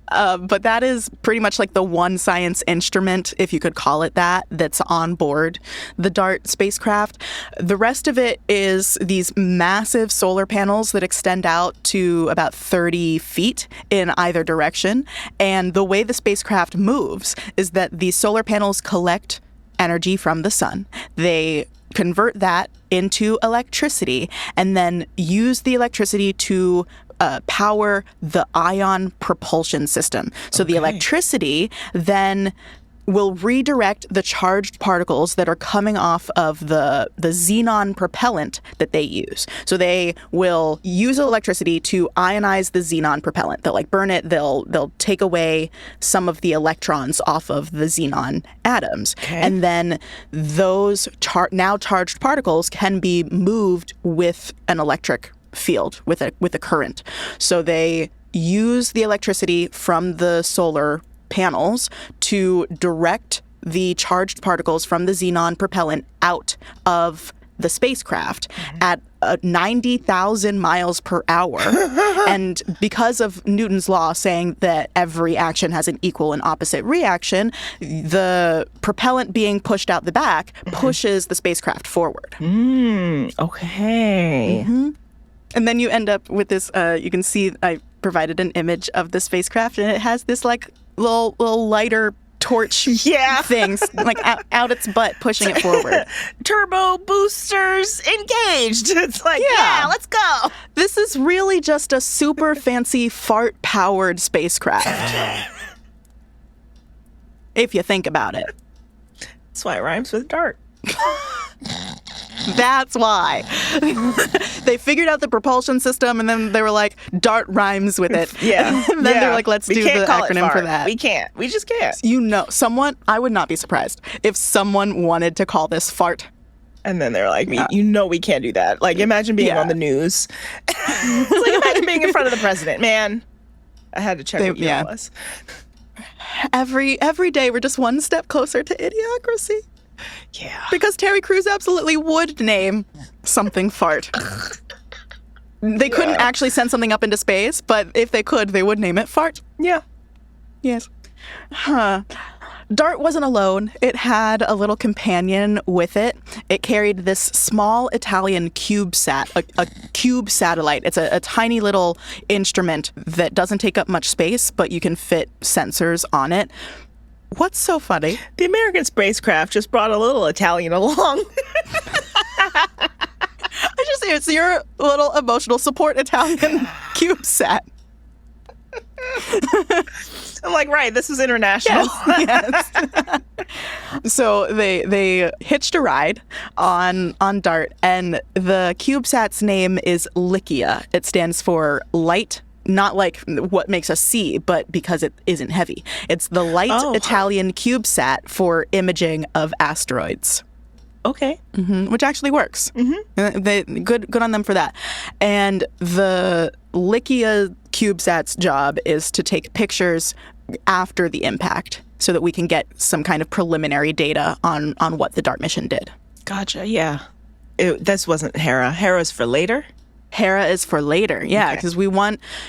But that is pretty much the one science instrument, if you could call it that, that's on board the DART spacecraft. The rest of it is these massive solar panels that extend out to about 30 feet in either direction. And the way the spacecraft moves is that these solar panels collect energy from the sun. They convert that into electricity and then use the electricity to power the ion propulsion system. So the electricity then will redirect the charged particles that are coming off of the xenon propellant that they use. So they will use electricity to ionize the xenon propellant. They'll like burn it. They'll take away some of the electrons off of the xenon atoms. Okay. And then those now charged particles can be moved with an electric field, with a current. So they use the electricity from the solar panels to direct the charged particles from the xenon propellant out of the spacecraft at 90,000 miles per hour. And because of Newton's law saying that every action has an equal and opposite reaction, the propellant being pushed out the back pushes the spacecraft forward. Okay. And then you end up with this, you can see I provided an image of the spacecraft, and it has this like little lighter torch things like out its butt pushing it forward. Turbo boosters engaged. It's like, yeah, let's go. This is really just a super fancy fart-powered spacecraft. If you think about it. That's why it rhymes with dart. That's why. They figured out the propulsion system, and then they were like, DART rhymes with it. Yeah. And then they're like, let's do the acronym for that. We can't. We just can't. I would not be surprised if someone wanted to call this fart. And then they're like, we can't do that. Like, imagine being on the news. It's like, imagine being in front of the president. Man, I had to check what year it was. Every day, we're just one step closer to idiocracy. Yeah. Because Terry Crews absolutely would name something fart. They couldn't actually send something up into space, but if they could, they would name it fart. Yeah. Yes. DART wasn't alone. It had a little companion with it. It carried this small Italian CubeSat, a cube satellite. It's a tiny little instrument that doesn't take up much space, but you can fit sensors on it. What's so funny? The American spacecraft just brought a little Italian along. It's your little emotional support Italian CubeSat. I'm like, right, this is international. Yes. So they hitched a ride on DART, and the CubeSat's name is Lycia. It stands for light. Not like what makes us see, but because it isn't heavy. It's the Light Italian CubeSat for imaging of asteroids. Okay. Which actually works. Good on them for that. And the Lycia CubeSat's job is to take pictures after the impact so that we can get some kind of preliminary data on what the DART mission did. Gotcha, yeah. This wasn't Hera. Hera's for later? Hera is for later, yeah, because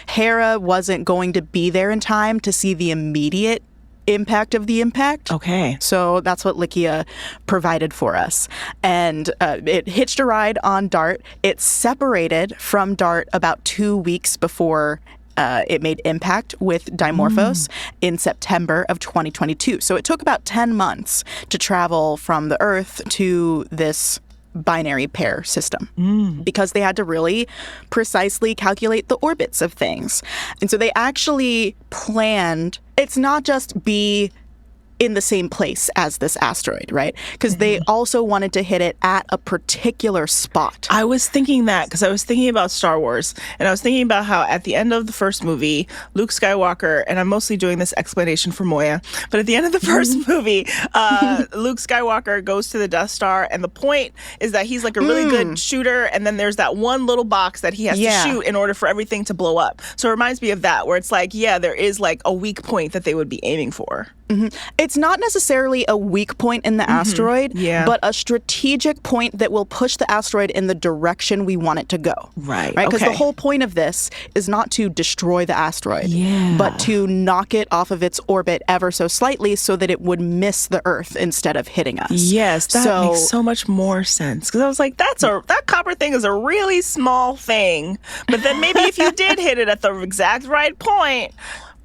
Hera wasn't going to be there in time to see the immediate impact of the impact. Okay. So that's what Lycia provided for us. And it hitched a ride on DART. It separated from DART about 2 weeks before it made impact with Dimorphos in September of 2022. So it took about 10 months to travel from the Earth to this binary pair system because they had to really precisely calculate the orbits of things. And so they actually planned, it's not just be in the same place as this asteroid, right? Because they also wanted to hit it at a particular spot. I was thinking that because I was thinking about Star Wars, and I was thinking about how at the end of the first movie, Luke Skywalker, and I'm mostly doing this explanation for Moiya, but at the end of the first movie, Luke Skywalker goes to the Death Star, and the point is that he's like a really good shooter, and then there's that one little box that he has to shoot in order for everything to blow up. So it reminds me of that, where it's like, yeah, there is like a weak point that they would be aiming for. It's not necessarily a weak point in the asteroid, but a strategic point that will push the asteroid in the direction we want it to go. Right. Because the whole point of this is not to destroy the asteroid, but to knock it off of its orbit ever so slightly so that it would miss the Earth instead of hitting us. Yes, that makes so much more sense. Because I was like, that copper thing is a really small thing. But then maybe if you did hit it at the exact right point,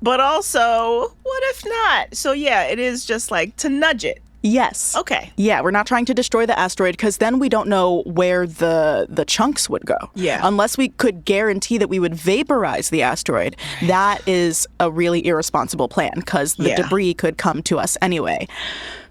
but also, what if not? So yeah, it is just like to nudge it. Yes. Okay. Yeah, we're not trying to destroy the asteroid because then we don't know where the chunks would go. Yeah. Unless we could guarantee that we would vaporize the asteroid, that is a really irresponsible plan because the debris could come to us anyway.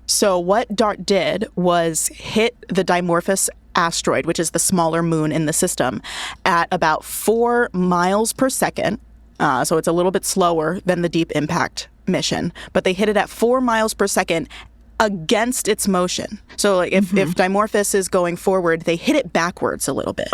So what DART did was hit the Dimorphos asteroid, which is the smaller moon in the system, at about 4 miles per second. So it's a little bit slower than the Deep Impact mission, but they hit it at 4 miles per second against its motion. So like if Dimorphos is going forward, they hit it backwards a little bit,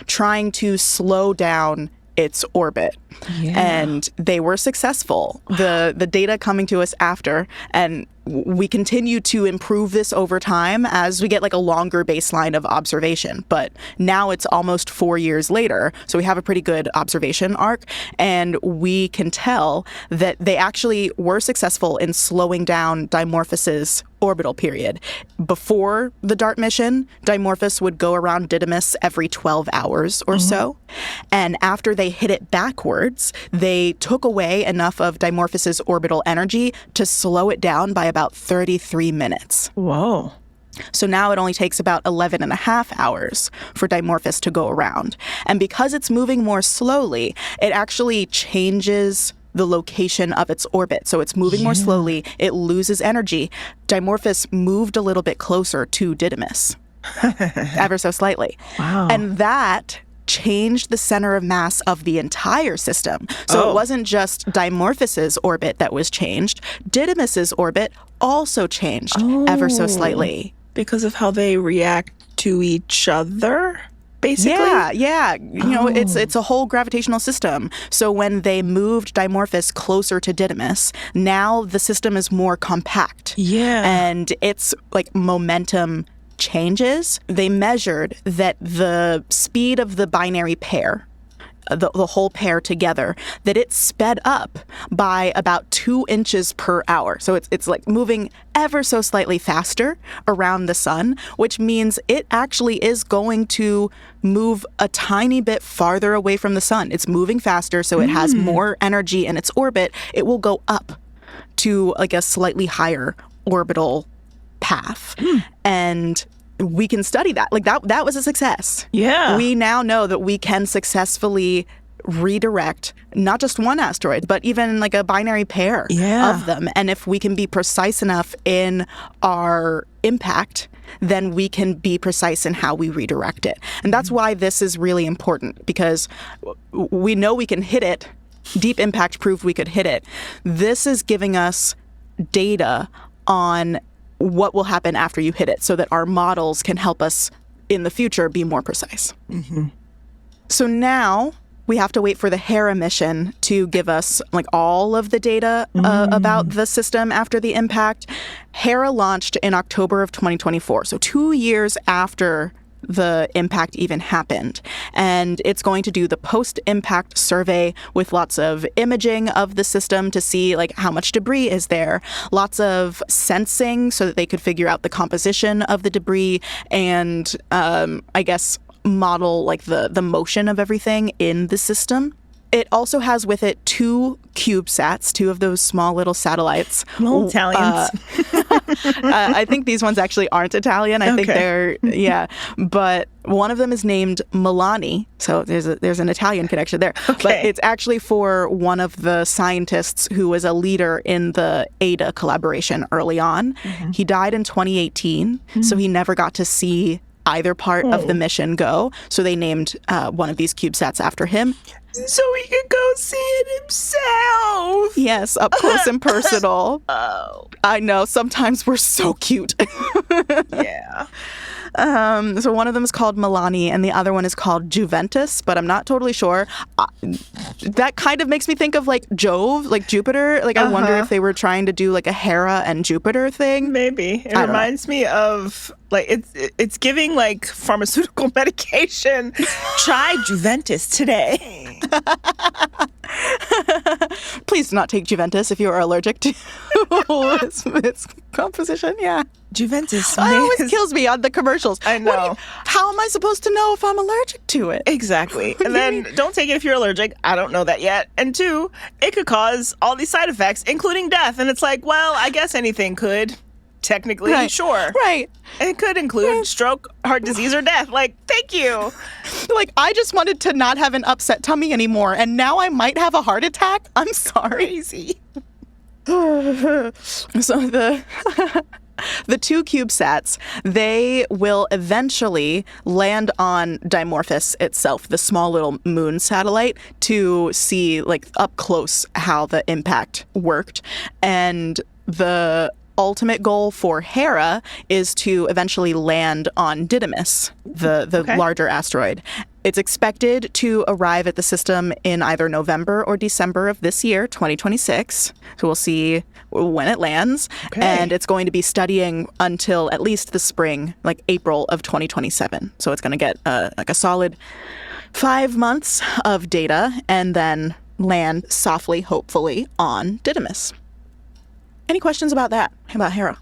trying to slow down its orbit. And they were successful. The data coming to us after, and we continue to improve this over time as we get like a longer baseline of observation. But now it's almost 4 years later, so we have a pretty good observation arc, and we can tell that they actually were successful in slowing down Dimorphos's orbital period. Before the DART mission, Dimorphos would go around Didymos every 12 hours or so. And after they hit it backwards, they took away enough of Dimorphos's orbital energy to slow it down by about 33 minutes. Whoa. So now it only takes about 11 and a half hours for Dimorphos to go around. And because it's moving more slowly, it actually changes the location of its orbit. So it's moving more slowly. It loses energy. Dimorphos moved a little bit closer to Didymos, ever so slightly. Wow. And that changed the center of mass of the entire system. So it wasn't just Dimorphos's orbit that was changed. Didymos's orbit also changed ever so slightly. Because of how they react to each other? Basically? Yeah. You know, it's a whole gravitational system. So when they moved Dimorphos closer to Didymos, now the system is more compact. Yeah. And its like momentum changes. They measured that the speed of the binary pair, the whole pair together, that it sped up by about 2 inches per hour. So it's like moving ever so slightly faster around the sun, which means it actually is going to move a tiny bit farther away from the sun. It's moving faster, so it has more energy in its orbit. It will go up to like a slightly higher orbital path. And we can study that. Like that was a success. Yeah. We now know that we can successfully redirect not just one asteroid, but even like a binary pair of them. And if we can be precise enough in our impact, then we can be precise in how we redirect it. And that's why this is really important, because we know we can hit it. Deep Impact proved we could hit it. This is giving us data on what will happen after you hit it so that our models can help us in the future be more precise. So now we have to wait for the Hera mission to give us like all of the data about the system after the impact. Hera launched in October of 2024, so 2 years after the impact even happened. And it's going to do the post-impact survey with lots of imaging of the system to see like how much debris is there, lots of sensing so that they could figure out the composition of the debris, and I guess model like the motion of everything in the system. It also has with it 2 CubeSats, 2 of those small little satellites. Little Italians. I think these ones actually aren't Italian. I think they're, but one of them is named Milani. So there's an Italian connection there. But it's actually for one of the scientists who was a leader in the ADA collaboration early on. He died in 2018, so he never got to see either part of the mission go. So they named one of these CubeSats after him. So he could go see it himself. Yes, up close and personal. I know, sometimes we're so cute. So one of them is called Milani and the other one is called Juventus, but I'm not totally sure. That kind of makes me think of like Jove, like Jupiter. Like I wonder if they were trying to do like a Hera and Jupiter thing. Maybe. It reminds me of like it's giving like pharmaceutical medication. Try Juventus today. Please do not take Juventus if you are allergic to its composition. Yeah. Juventus. It always kills me on the commercials. I know. How am I supposed to know if I'm allergic to it? Exactly. And then don't take it if you're allergic. I don't know that yet. And 2, it could cause all these side effects, including death. And it's like, well, I guess anything could. technically, Right. sure. Right. It could include stroke, heart disease, or death. Like, thank you. Like, I just wanted to not have an upset tummy anymore, and now I might have a heart attack? I'm sorry. Crazy. So the two CubeSats, they will eventually land on Dimorphos itself, the small little moon satellite, to see, like, up close how the impact worked. And the ultimate goal for Hera is to eventually land on Didymus, the larger asteroid. It's expected to arrive at the system in either November or December of this year, 2026. So we'll see when it lands. Okay. And it's going to be studying until at least the spring, like April of 2027. So it's going to get like a solid 5 months of data and then land softly, hopefully, on Didymus. Any questions about that, about Hera?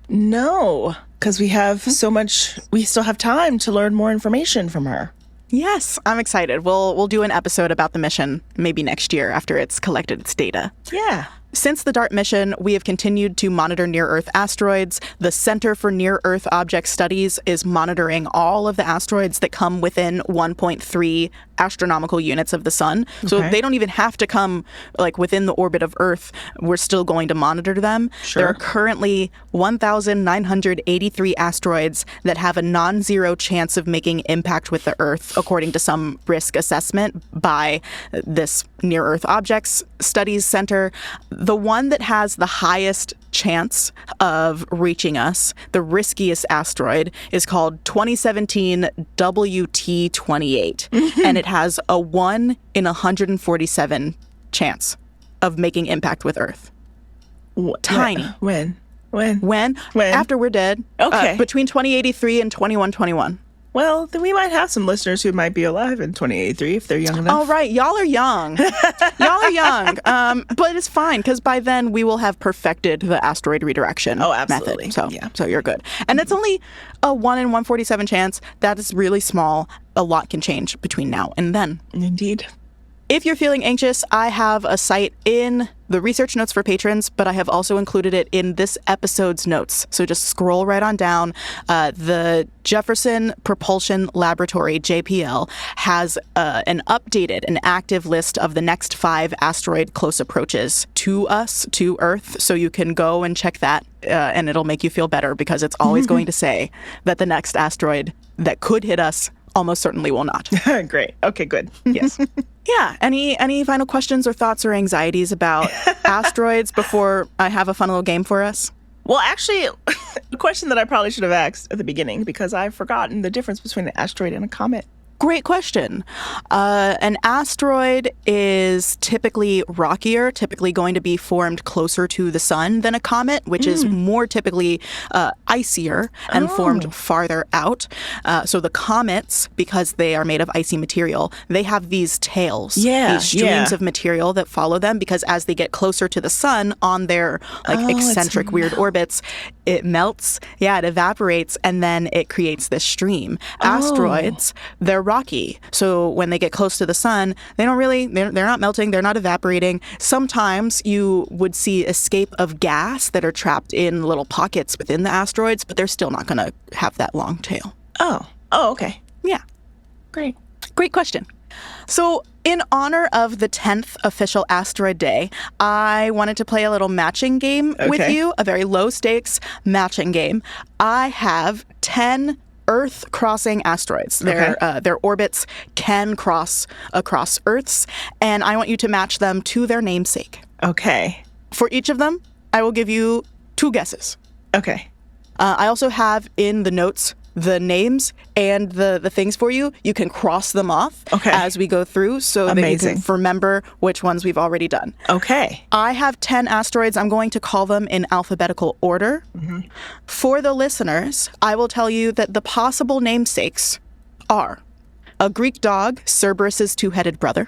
No, because we have so much, we still have time to learn more information from her. Yes, I'm excited. We'll do an episode about the mission maybe next year after it's collected its data. Yeah. Since the DART mission, we have continued to monitor near-Earth asteroids. The Center for Near-Earth Object Studies is monitoring all of the asteroids that come within 1.3 astronomical units of the sun. So Okay. they don't even have to come like within the orbit of Earth. We're still going to monitor them. Sure. There are currently 1,983 asteroids that have a non-zero chance of making impact with the Earth, according to some risk assessment by this Near-Earth Objects Studies Center. The one that has the highest chance of reaching us, the riskiest asteroid, is called 2017 WT28. And it has a 1 in 147 chance of making impact with Earth. Tiny. When? When? After we're dead. Okay. Between 2083 and 2121. Well, then we might have some listeners who might be alive in 2083 if they're young enough. Oh, right. Y'all are young. But it's fine because by then we will have perfected the asteroid redirection absolutely. method. So you're good. And it's only a 1 in 147 chance. That is really small. A lot can change between now and then. Indeed. If you're feeling anxious, I have a site in the research notes for patrons, but I have also included it in this episode's notes. So just scroll right on down. The Jefferson Propulsion Laboratory, JPL, has an active list of the next 5 asteroid close approaches to us, to Earth. So you can go and check that, and it'll make you feel better because it's always going to say that the next asteroid that could hit us almost certainly will not. Great. Okay, good. Yes. Yeah. Any final questions or thoughts or anxieties about asteroids before I have a fun little game for us? Well, actually, a question that I probably should have asked at the beginning because I've forgotten the difference between an asteroid and a comet. Great question. An asteroid is typically rockier, typically going to be formed closer to the sun than a comet, which is more typically icier and formed farther out. So the comets, because they are made of icy material, they have these tails, these streams of material that follow them because as they get closer to the sun on their eccentric weird orbits, it melts, it evaporates, and then it creates this stream. Asteroids, they're rocky. So when they get close to the sun, they're not melting, they're not evaporating. Sometimes you would see escape of gas that are trapped in little pockets within the asteroids, but they're still not going to have that long tail. Oh, okay. Yeah. Great question. So in honor of the 10th official asteroid day, I wanted to play a little matching game with you, a very low stakes matching game. I have 10 Earth-crossing asteroids. Their orbits can cross across Earth's, and I want you to match them to their namesake. Okay. For each of them, I will give you 2 guesses. Okay. I also have in the notes the names and the things for you. You can cross them off as we go through so that you can remember which ones we've already done. Okay. I have 10 asteroids. I'm going to call them in alphabetical order. For the listeners, I will tell you that the possible namesakes are a Greek dog, Cerberus's 2-headed brother.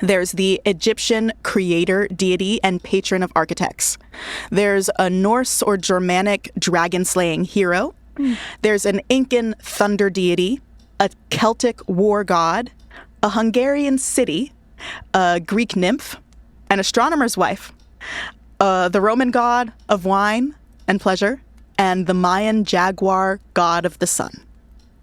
There's the Egyptian creator deity and patron of architects. There's a Norse or Germanic dragon-slaying hero. There's an Incan thunder deity, a Celtic war god, a Hungarian city, a Greek nymph, an astronomer's wife, the Roman god of wine, and pleasure, and the Mayan jaguar, god of the sun.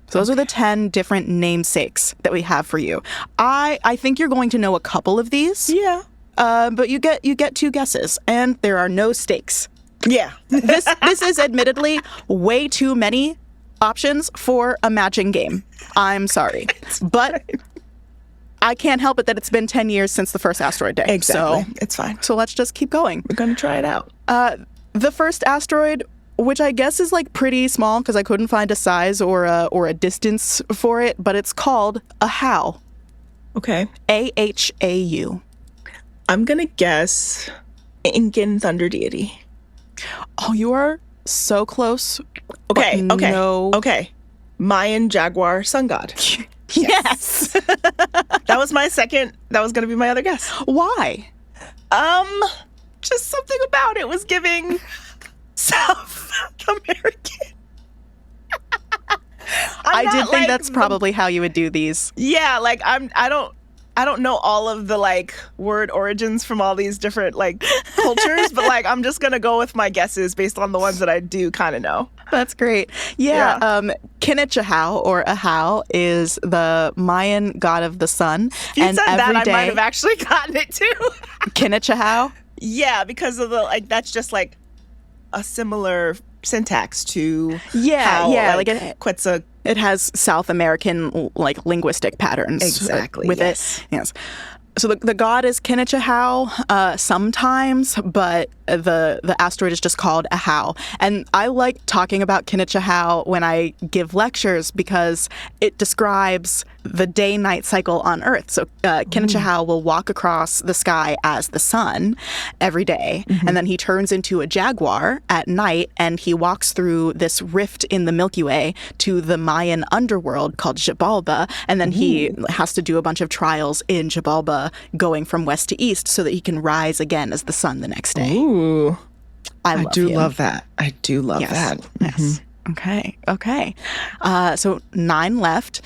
So those are the 10 different namesakes that we have for you. I think you're going to know a couple of these. Yeah. But you get 2 guesses, and there are no stakes. Yeah. This is admittedly way too many options for a matching game. I'm sorry. But I can't help it that it's been 10 years since the first asteroid day. Exactly. So it's fine. So let's just keep going. We're going to try it out. The first asteroid, which I guess is like pretty small because I couldn't find a size or a distance for it, but it's called ahhh. Okay. AHAU. I'm going to guess Incan thunder deity. Oh, you are so close. Okay, but okay, no. okay. Mayan jaguar sun god. Yes. That was my second. That was going to be my other guess. Why? Just something about it was giving South American. I did think that's probably how you would do these. Yeah, like I don't know all of the like word origins from all these different like cultures, but like I'm just gonna go with my guesses based on the ones that I do kind of know. That's great. Yeah. Kinichahau or ahhh is the Mayan god of the sun. If you and said every that, day, I might have actually gotten it too. Kinichahau? Yeah, because of the like that's just like a similar syntax to Yeah, like Quetzal. it has South American like linguistic patterns Exactly, with yes. it. Yes. So the god is Kinichahau sometimes, but the asteroid is just called ahhh. And I like talking about Kinichahau when I give lectures because it describes the day-night cycle on Earth. So Kinichahau will walk across the sky as the sun every day, and then he turns into a jaguar at night, and he walks through this rift in the Milky Way to the Mayan underworld called Xibalba, and then he has to do a bunch of trials in Xibalba going from west to east so that he can rise again as the sun the next day. Ooh, I do him. love that. I do love that. Yes. Okay. So 9 left.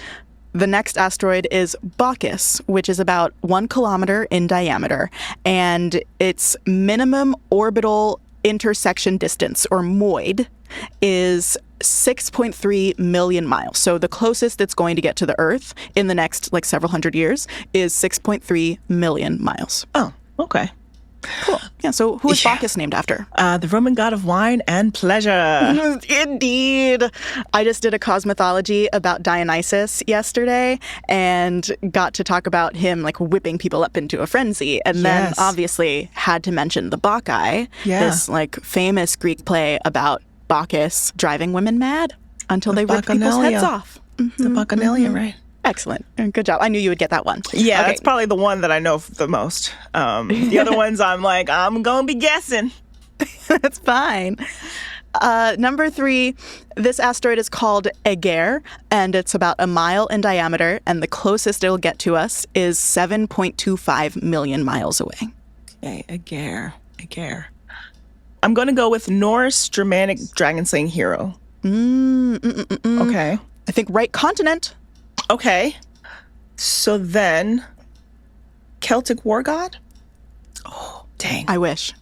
The next asteroid is Bacchus, which is about 1 kilometer in diameter, and its minimum orbital intersection distance, or MOID, is 6.3 million miles. So the closest it's going to get to the Earth in the next like several hundred years is 6.3 million miles. Oh, okay. Cool. Yeah, so who is Bacchus named after? The Roman god of wine and pleasure. Indeed. I just did a cosmethology about Dionysus yesterday and got to talk about him like whipping people up into a frenzy. And then obviously had to mention the Bacchae, this like famous Greek play about Bacchus driving women mad until they ripped people's heads off. The Bacchanalia, right? Excellent. Good job. I knew you would get that one. Yeah, that's probably the one that I know the most. The other ones, I'm like, I'm going to be guessing. That's fine. Number 3, this asteroid is called Aegir, and it's about a mile in diameter, and the closest it'll get to us is 7.25 million miles away. Okay, Aegir. I'm going to go with Norse Germanic dragon slaying hero. Okay. I think right continent. Okay. So then, Celtic war god? Oh, dang. I wish.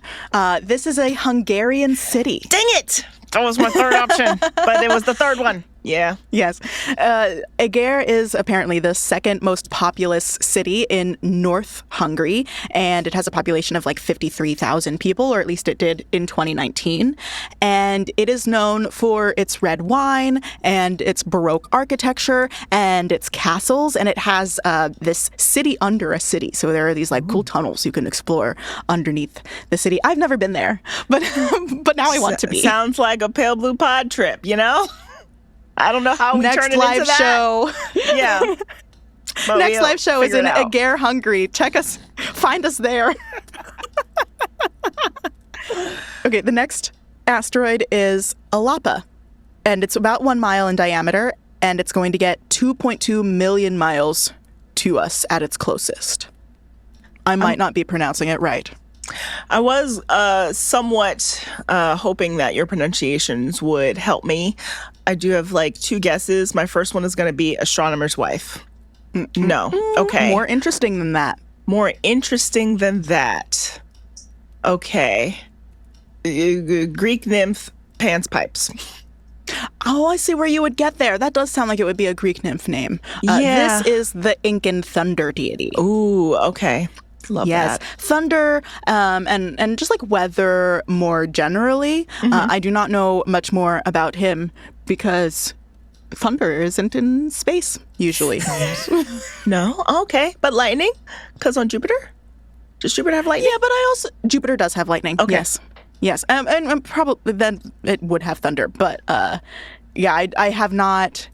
This is a Hungarian city. Dang it! That was my third option, but it was the third one. Yeah. Yes. Aegir is apparently the second most populous city in North Hungary, and it has a population of like 53,000 people, or at least it did in 2019. And it is known for its red wine and its Baroque architecture and its castles, and it has this city under a city. So there are these like cool tunnels you can explore underneath the city. I've never been there, but now I want to be. Sounds like a pale blue pod trip, you know? I don't know how we turn it into that. Next live show. Yeah. Next live show is in Aegir, Hungary. Check us, find us there. Okay, the next asteroid is Alapa, and it's about 1 mile in diameter, and it's going to get 2.2 million miles to us at its closest. I might not be pronouncing it right. I was somewhat hoping that your pronunciations would help me. I do have like 2 guesses. My first one is going to be astronomer's wife. No. Okay. More interesting than that. More interesting than that. Okay. Greek nymph Pan's pipes. Oh, I see where you would get there. That does sound like it would be a Greek nymph name. Yeah. This is the Incan thunder deity. Ooh, okay. Love Yes, that. thunder, and just like weather more generally. I do not know much more about him because thunder isn't in space usually. No? Okay. But lightning? Because on Jupiter? Does Jupiter have lightning? Yeah, but Jupiter does have lightning. Okay. Yes, and probably then it would have thunder. But yeah, I have not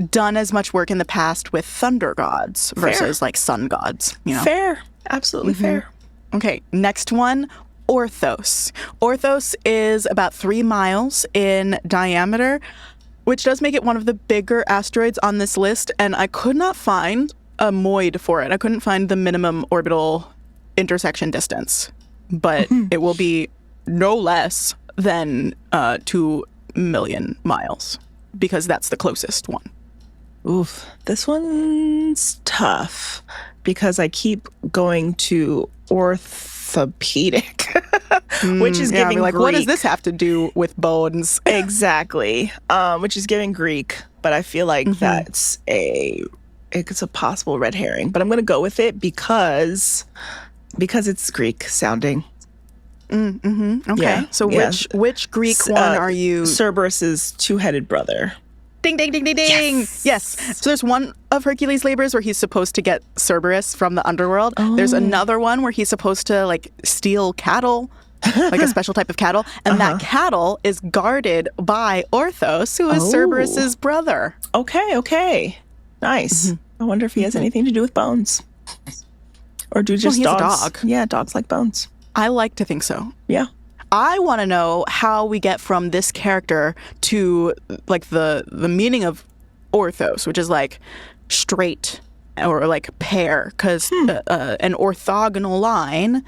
done as much work in the past with thunder gods versus like sun gods. You know, Fair. Absolutely fair. Okay, next one, Orthos. Orthos is about 3 miles in diameter, which does make it one of the bigger asteroids on this list. And I could not find a MOID for it. I couldn't find the minimum orbital intersection distance, but it will be no less than 2 million miles because that's the closest one. Oof. This one's tough because I keep going to orthopedic, which is giving like, Greek. what does this have to do with bones? Exactly. Which is giving Greek, but I feel like it's a possible red herring. But I'm going to go with it because it's Greek sounding. Okay. Yeah, So yeah. which Greek one are you? Cerberus's two-headed brother. Ding, ding, ding, ding, ding. Yes. So there's one of Hercules' labors where he's supposed to get Cerberus from the underworld. There's another one where he's supposed to like steal cattle, like a special type of cattle. And that cattle is guarded by Orthos, who is Cerberus's brother. Okay. Nice. I wonder if he has anything to do with bones. Or do just he's a dogs? dog. Yeah, dogs like bones. I like to think so. Yeah. I want to know how we get from this character to like the meaning of orthos, which is like straight or like pair, because an orthogonal line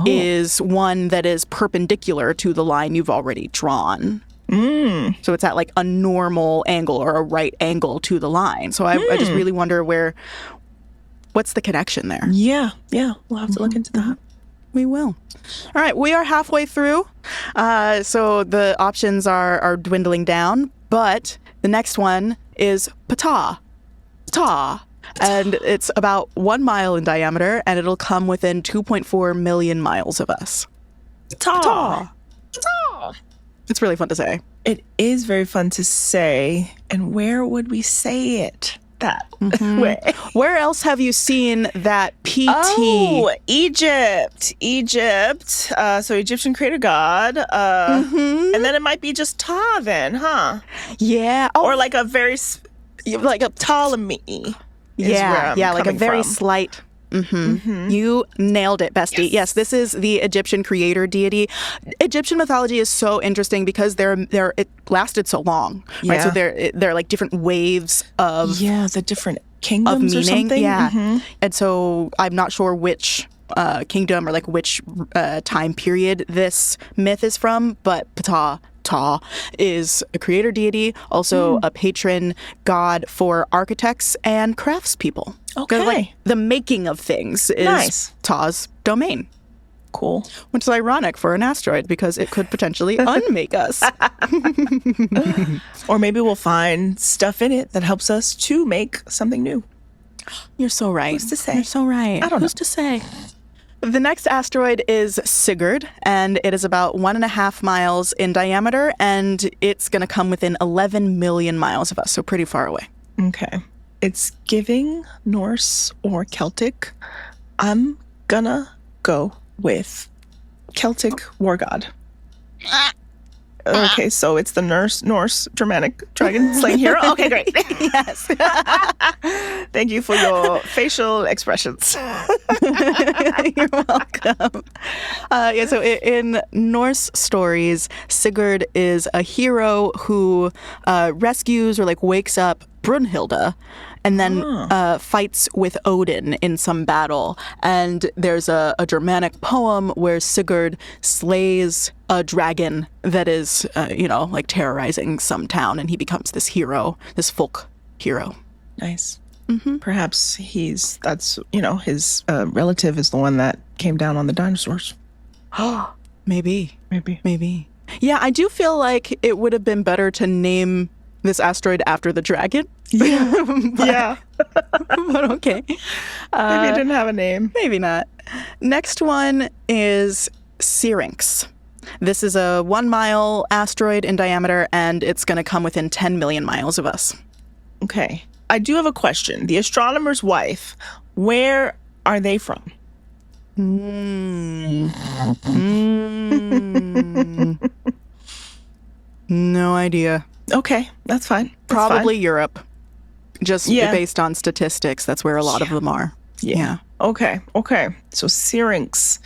is one that is perpendicular to the line you've already drawn. So it's at like a normal angle or a right angle to the line. So I just really wonder what's the connection there? Yeah. We'll have to look into that. We will. All right, we are halfway through. So the options are dwindling down, but the next one is Ptah. Ptah. And it's about 1 mile in diameter, and it'll come within 2.4 million miles of us. Ptah. It's really fun to say. It is very fun to say. And where would we say it that way? Where else have you seen that PT? Oh, Egypt. So Egyptian creator god. And then it might be just Ptah then, huh? Yeah. Oh, Or like a very, like a Ptolemy. yeah, like a very slight. You nailed it, bestie. Yes, this is the Egyptian creator deity. Egyptian mythology is so interesting because it lasted so long, right? So they're like different waves of the different kingdoms of meaning, or something. yeah. And so I'm not sure which kingdom or like which time period this myth is from, but Ptah is a creator deity, also a patron god for architects and craftspeople. Okay. Like the making of things is Ptah's domain. Cool. Which is ironic for an asteroid because it could potentially unmake us. Or maybe we'll find stuff in it that helps us to make something new. You're so right. Who's to say? You're so right. I don't know. Who's to say? The next asteroid is Sigurd, and it is about 1.5 miles in diameter, and it's going to come within 11 million miles of us, so pretty far away. Okay. It's giving Norse or Celtic. I'm gonna go with Celtic war god. Okay, so it's the Norse Germanic dragon slaying hero. Okay, great. Yes. Thank you for your facial expressions. You're welcome. So in Norse stories, Sigurd is a hero who rescues or like wakes up Brunhilde and then fights with Odin in some battle. And there's a Germanic poem where Sigurd slays a dragon that is, like terrorizing some town, and he becomes this hero, this folk hero. Nice. Perhaps his relative is the one that came down on the dinosaurs. Maybe. Maybe. Yeah, I do feel like it would have been better to name this asteroid after the dragon. Yeah. Yeah. But okay. Maybe it didn't have a name. Maybe not. Next one is Syrinx. This is a 1 mile asteroid in diameter, and it's going to come within 10 million miles of us. Okay. I do have a question. The astronomer's wife, where are they from? No idea. Okay, that's fine. Probably Europe. Just based on statistics, that's where a lot of them are. Yeah. Okay. So Syrinx.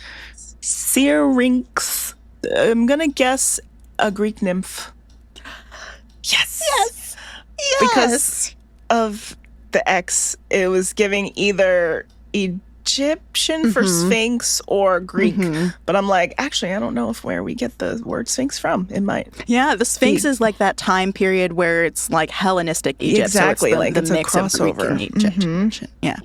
I'm going to guess a Greek nymph. Yes. Because of the X, it was giving either Egyptian for Sphinx or Greek. But I'm like, actually, I don't know where we get the word Sphinx from. It might. Yeah, the Sphinx is like that time period where it's like Hellenistic Egypt. Exactly. So it's the mix of Greek crossover. and Egypt. Yeah.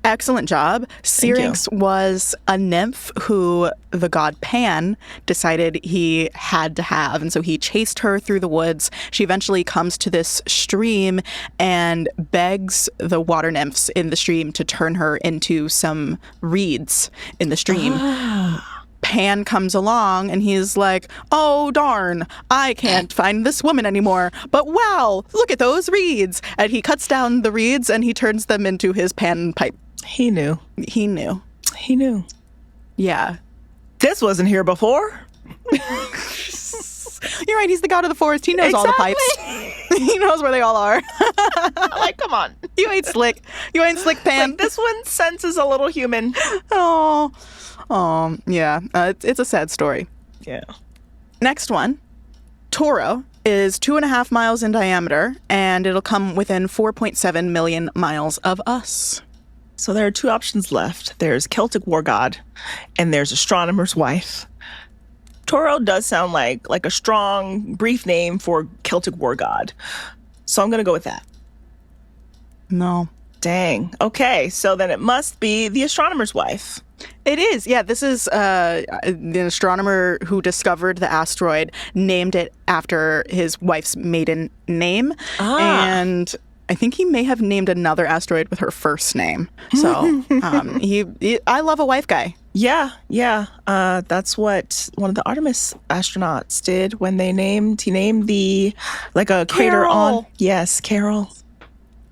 Excellent job. Syrinx was a nymph who the god Pan decided he had to have. And so he chased her through the woods. She eventually comes to this stream and begs the water nymphs in the stream to turn her into some reeds in the stream. Pan comes along and he's like, oh, darn, I can't find this woman anymore. But wow, look at those reeds. And he cuts down the reeds and he turns them into his pan pipe. He knew. Yeah. This wasn't here before. You're right. He's the god of the forest. He knows all the pipes. He knows where they all are. Like, come on. You ain't slick. Pan. Like, this one senses a little human. Oh, yeah. It's a sad story. Yeah. Next one. Toro is 2.5 miles in diameter, and it'll come within 4.7 million miles of us. So there are two options left. There's Celtic war god, and there's astronomer's wife. Toro does sound like a strong, brief name for Celtic war god. So I'm going to go with that. No. Dang. Okay, so then it must be the astronomer's wife. It is. Yeah, this is the astronomer who discovered the asteroid, named it after his wife's maiden name. And I think he may have named another asteroid with her first name. So I love a wife guy. Yeah. That's what one of the Artemis astronauts did when he named the, like a crater on. Yes, Carol.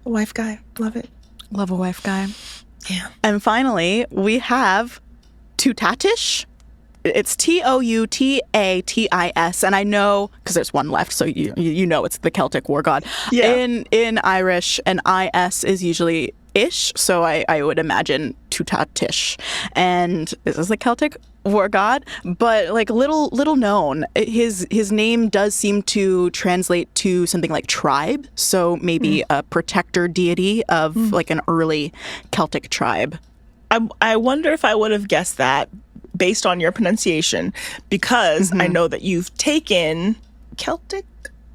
A wife guy. Love it. Love a wife guy. Yeah. And finally, we have Tutatish. It's Toutatis, and I know because there's one left, so you know it's the Celtic war god. Yeah. In Irish, an is is usually ish, so I would imagine Tutatish, and this is the Celtic war god. But like little known, his name does seem to translate to something like tribe, so maybe a protector deity of like an early Celtic tribe. I wonder if I would have guessed that based on your pronunciation, because I know that you've taken Celtic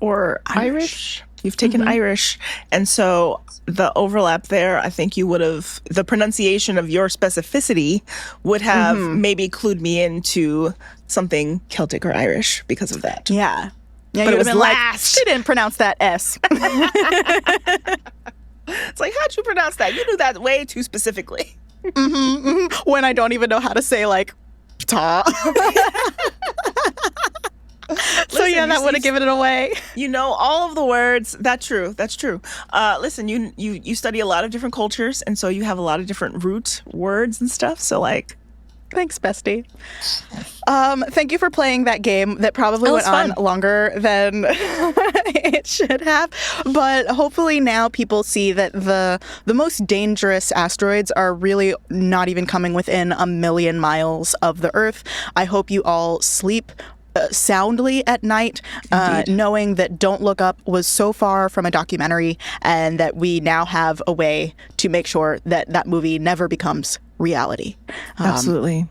or Irish. You've taken Irish. And so the overlap there, I think you would have, the pronunciation of your specificity would have maybe clued me into something Celtic or Irish because of that. Yeah. Yeah, but it was been last. She didn't pronounce that S. It's like, how'd you pronounce that? You knew that way too specifically. When I don't even know how to say like ta. So yeah, that would have given it away. You know all of the words. That's true. Listen, you study a lot of different cultures, and so you have a lot of different root words and stuff. So like, thanks, bestie. Thank you for playing that game that probably went on longer than it should have. But hopefully now people see that the most dangerous asteroids are really not even coming within 1 million miles of the Earth. I hope you all sleep soundly at night, knowing that Don't Look Up was so far from a documentary, and that we now have a way to make sure that movie never becomes reality. Absolutely.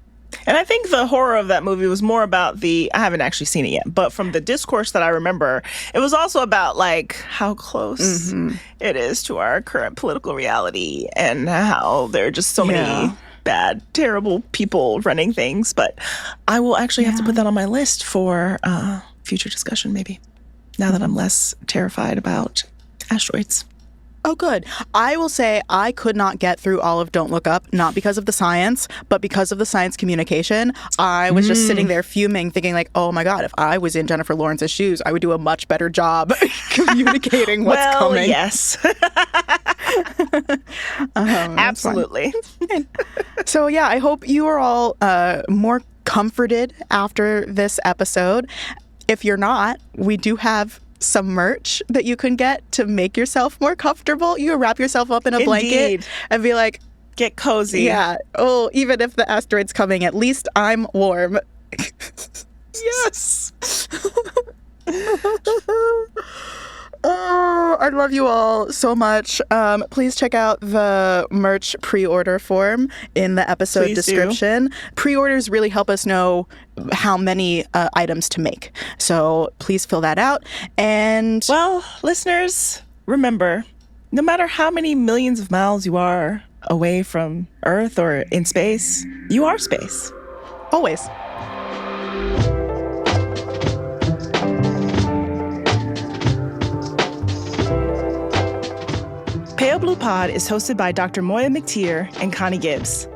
And I think the horror of that movie was more about I haven't actually seen it yet, but from the discourse that I remember, it was also about like how close it is to our current political reality and how there are just so many bad, terrible people running things. But I will actually have to put that on my list for future discussion, maybe, now that I'm less terrified about asteroids. Oh, good. I will say I could not get through all of Don't Look Up, not because of the science, but because of the science communication. I was just sitting there fuming, thinking like, oh my God, if I was in Jennifer Lawrence's shoes, I would do a much better job communicating what's coming. Yes. Absolutely. So yeah, I hope you are all more comforted after this episode. If you're not, we do have some merch that you can get to make yourself more comfortable. You wrap yourself up in a blanket and be like, get cozy. Yeah. Oh, even if the asteroid's coming, at least I'm warm. Yes. Oh, I love you all so much. Please check out the merch pre-order form in the episode description. Pre-orders really help us know how many items to make. So please fill that out. And well, listeners, remember, no matter how many millions of miles you are away from Earth or in space, you are space. Always. Pale Blue Pod is hosted by Dr. Moiya McTier and Connie Gibbs.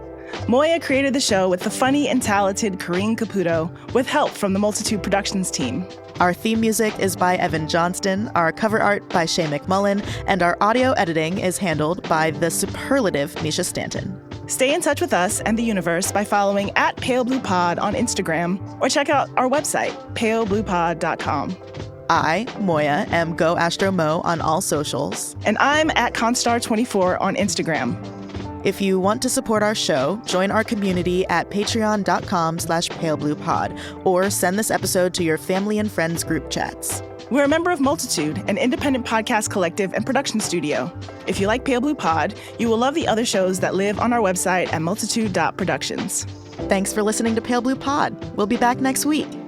Moiya created the show with the funny and talented Karine Caputo with help from the Multitude Productions team. Our theme music is by Evan Johnston, our cover art by Shay McMullen, and our audio editing is handled by the superlative Misha Stanton. Stay in touch with us and the universe by following @PaleBluePod on Instagram or check out our website, palebluepod.com. I, Moiya, am Go Astro Mo on all socials. And I'm at ConStar24 on Instagram. If you want to support our show, join our community at patreon.com/palebluepod or send this episode to your family and friends group chats. We're a member of Multitude, an independent podcast collective and production studio. If you like Pale Blue Pod, you will love the other shows that live on our website at multitude.productions. Thanks for listening to Pale Blue Pod. We'll be back next week.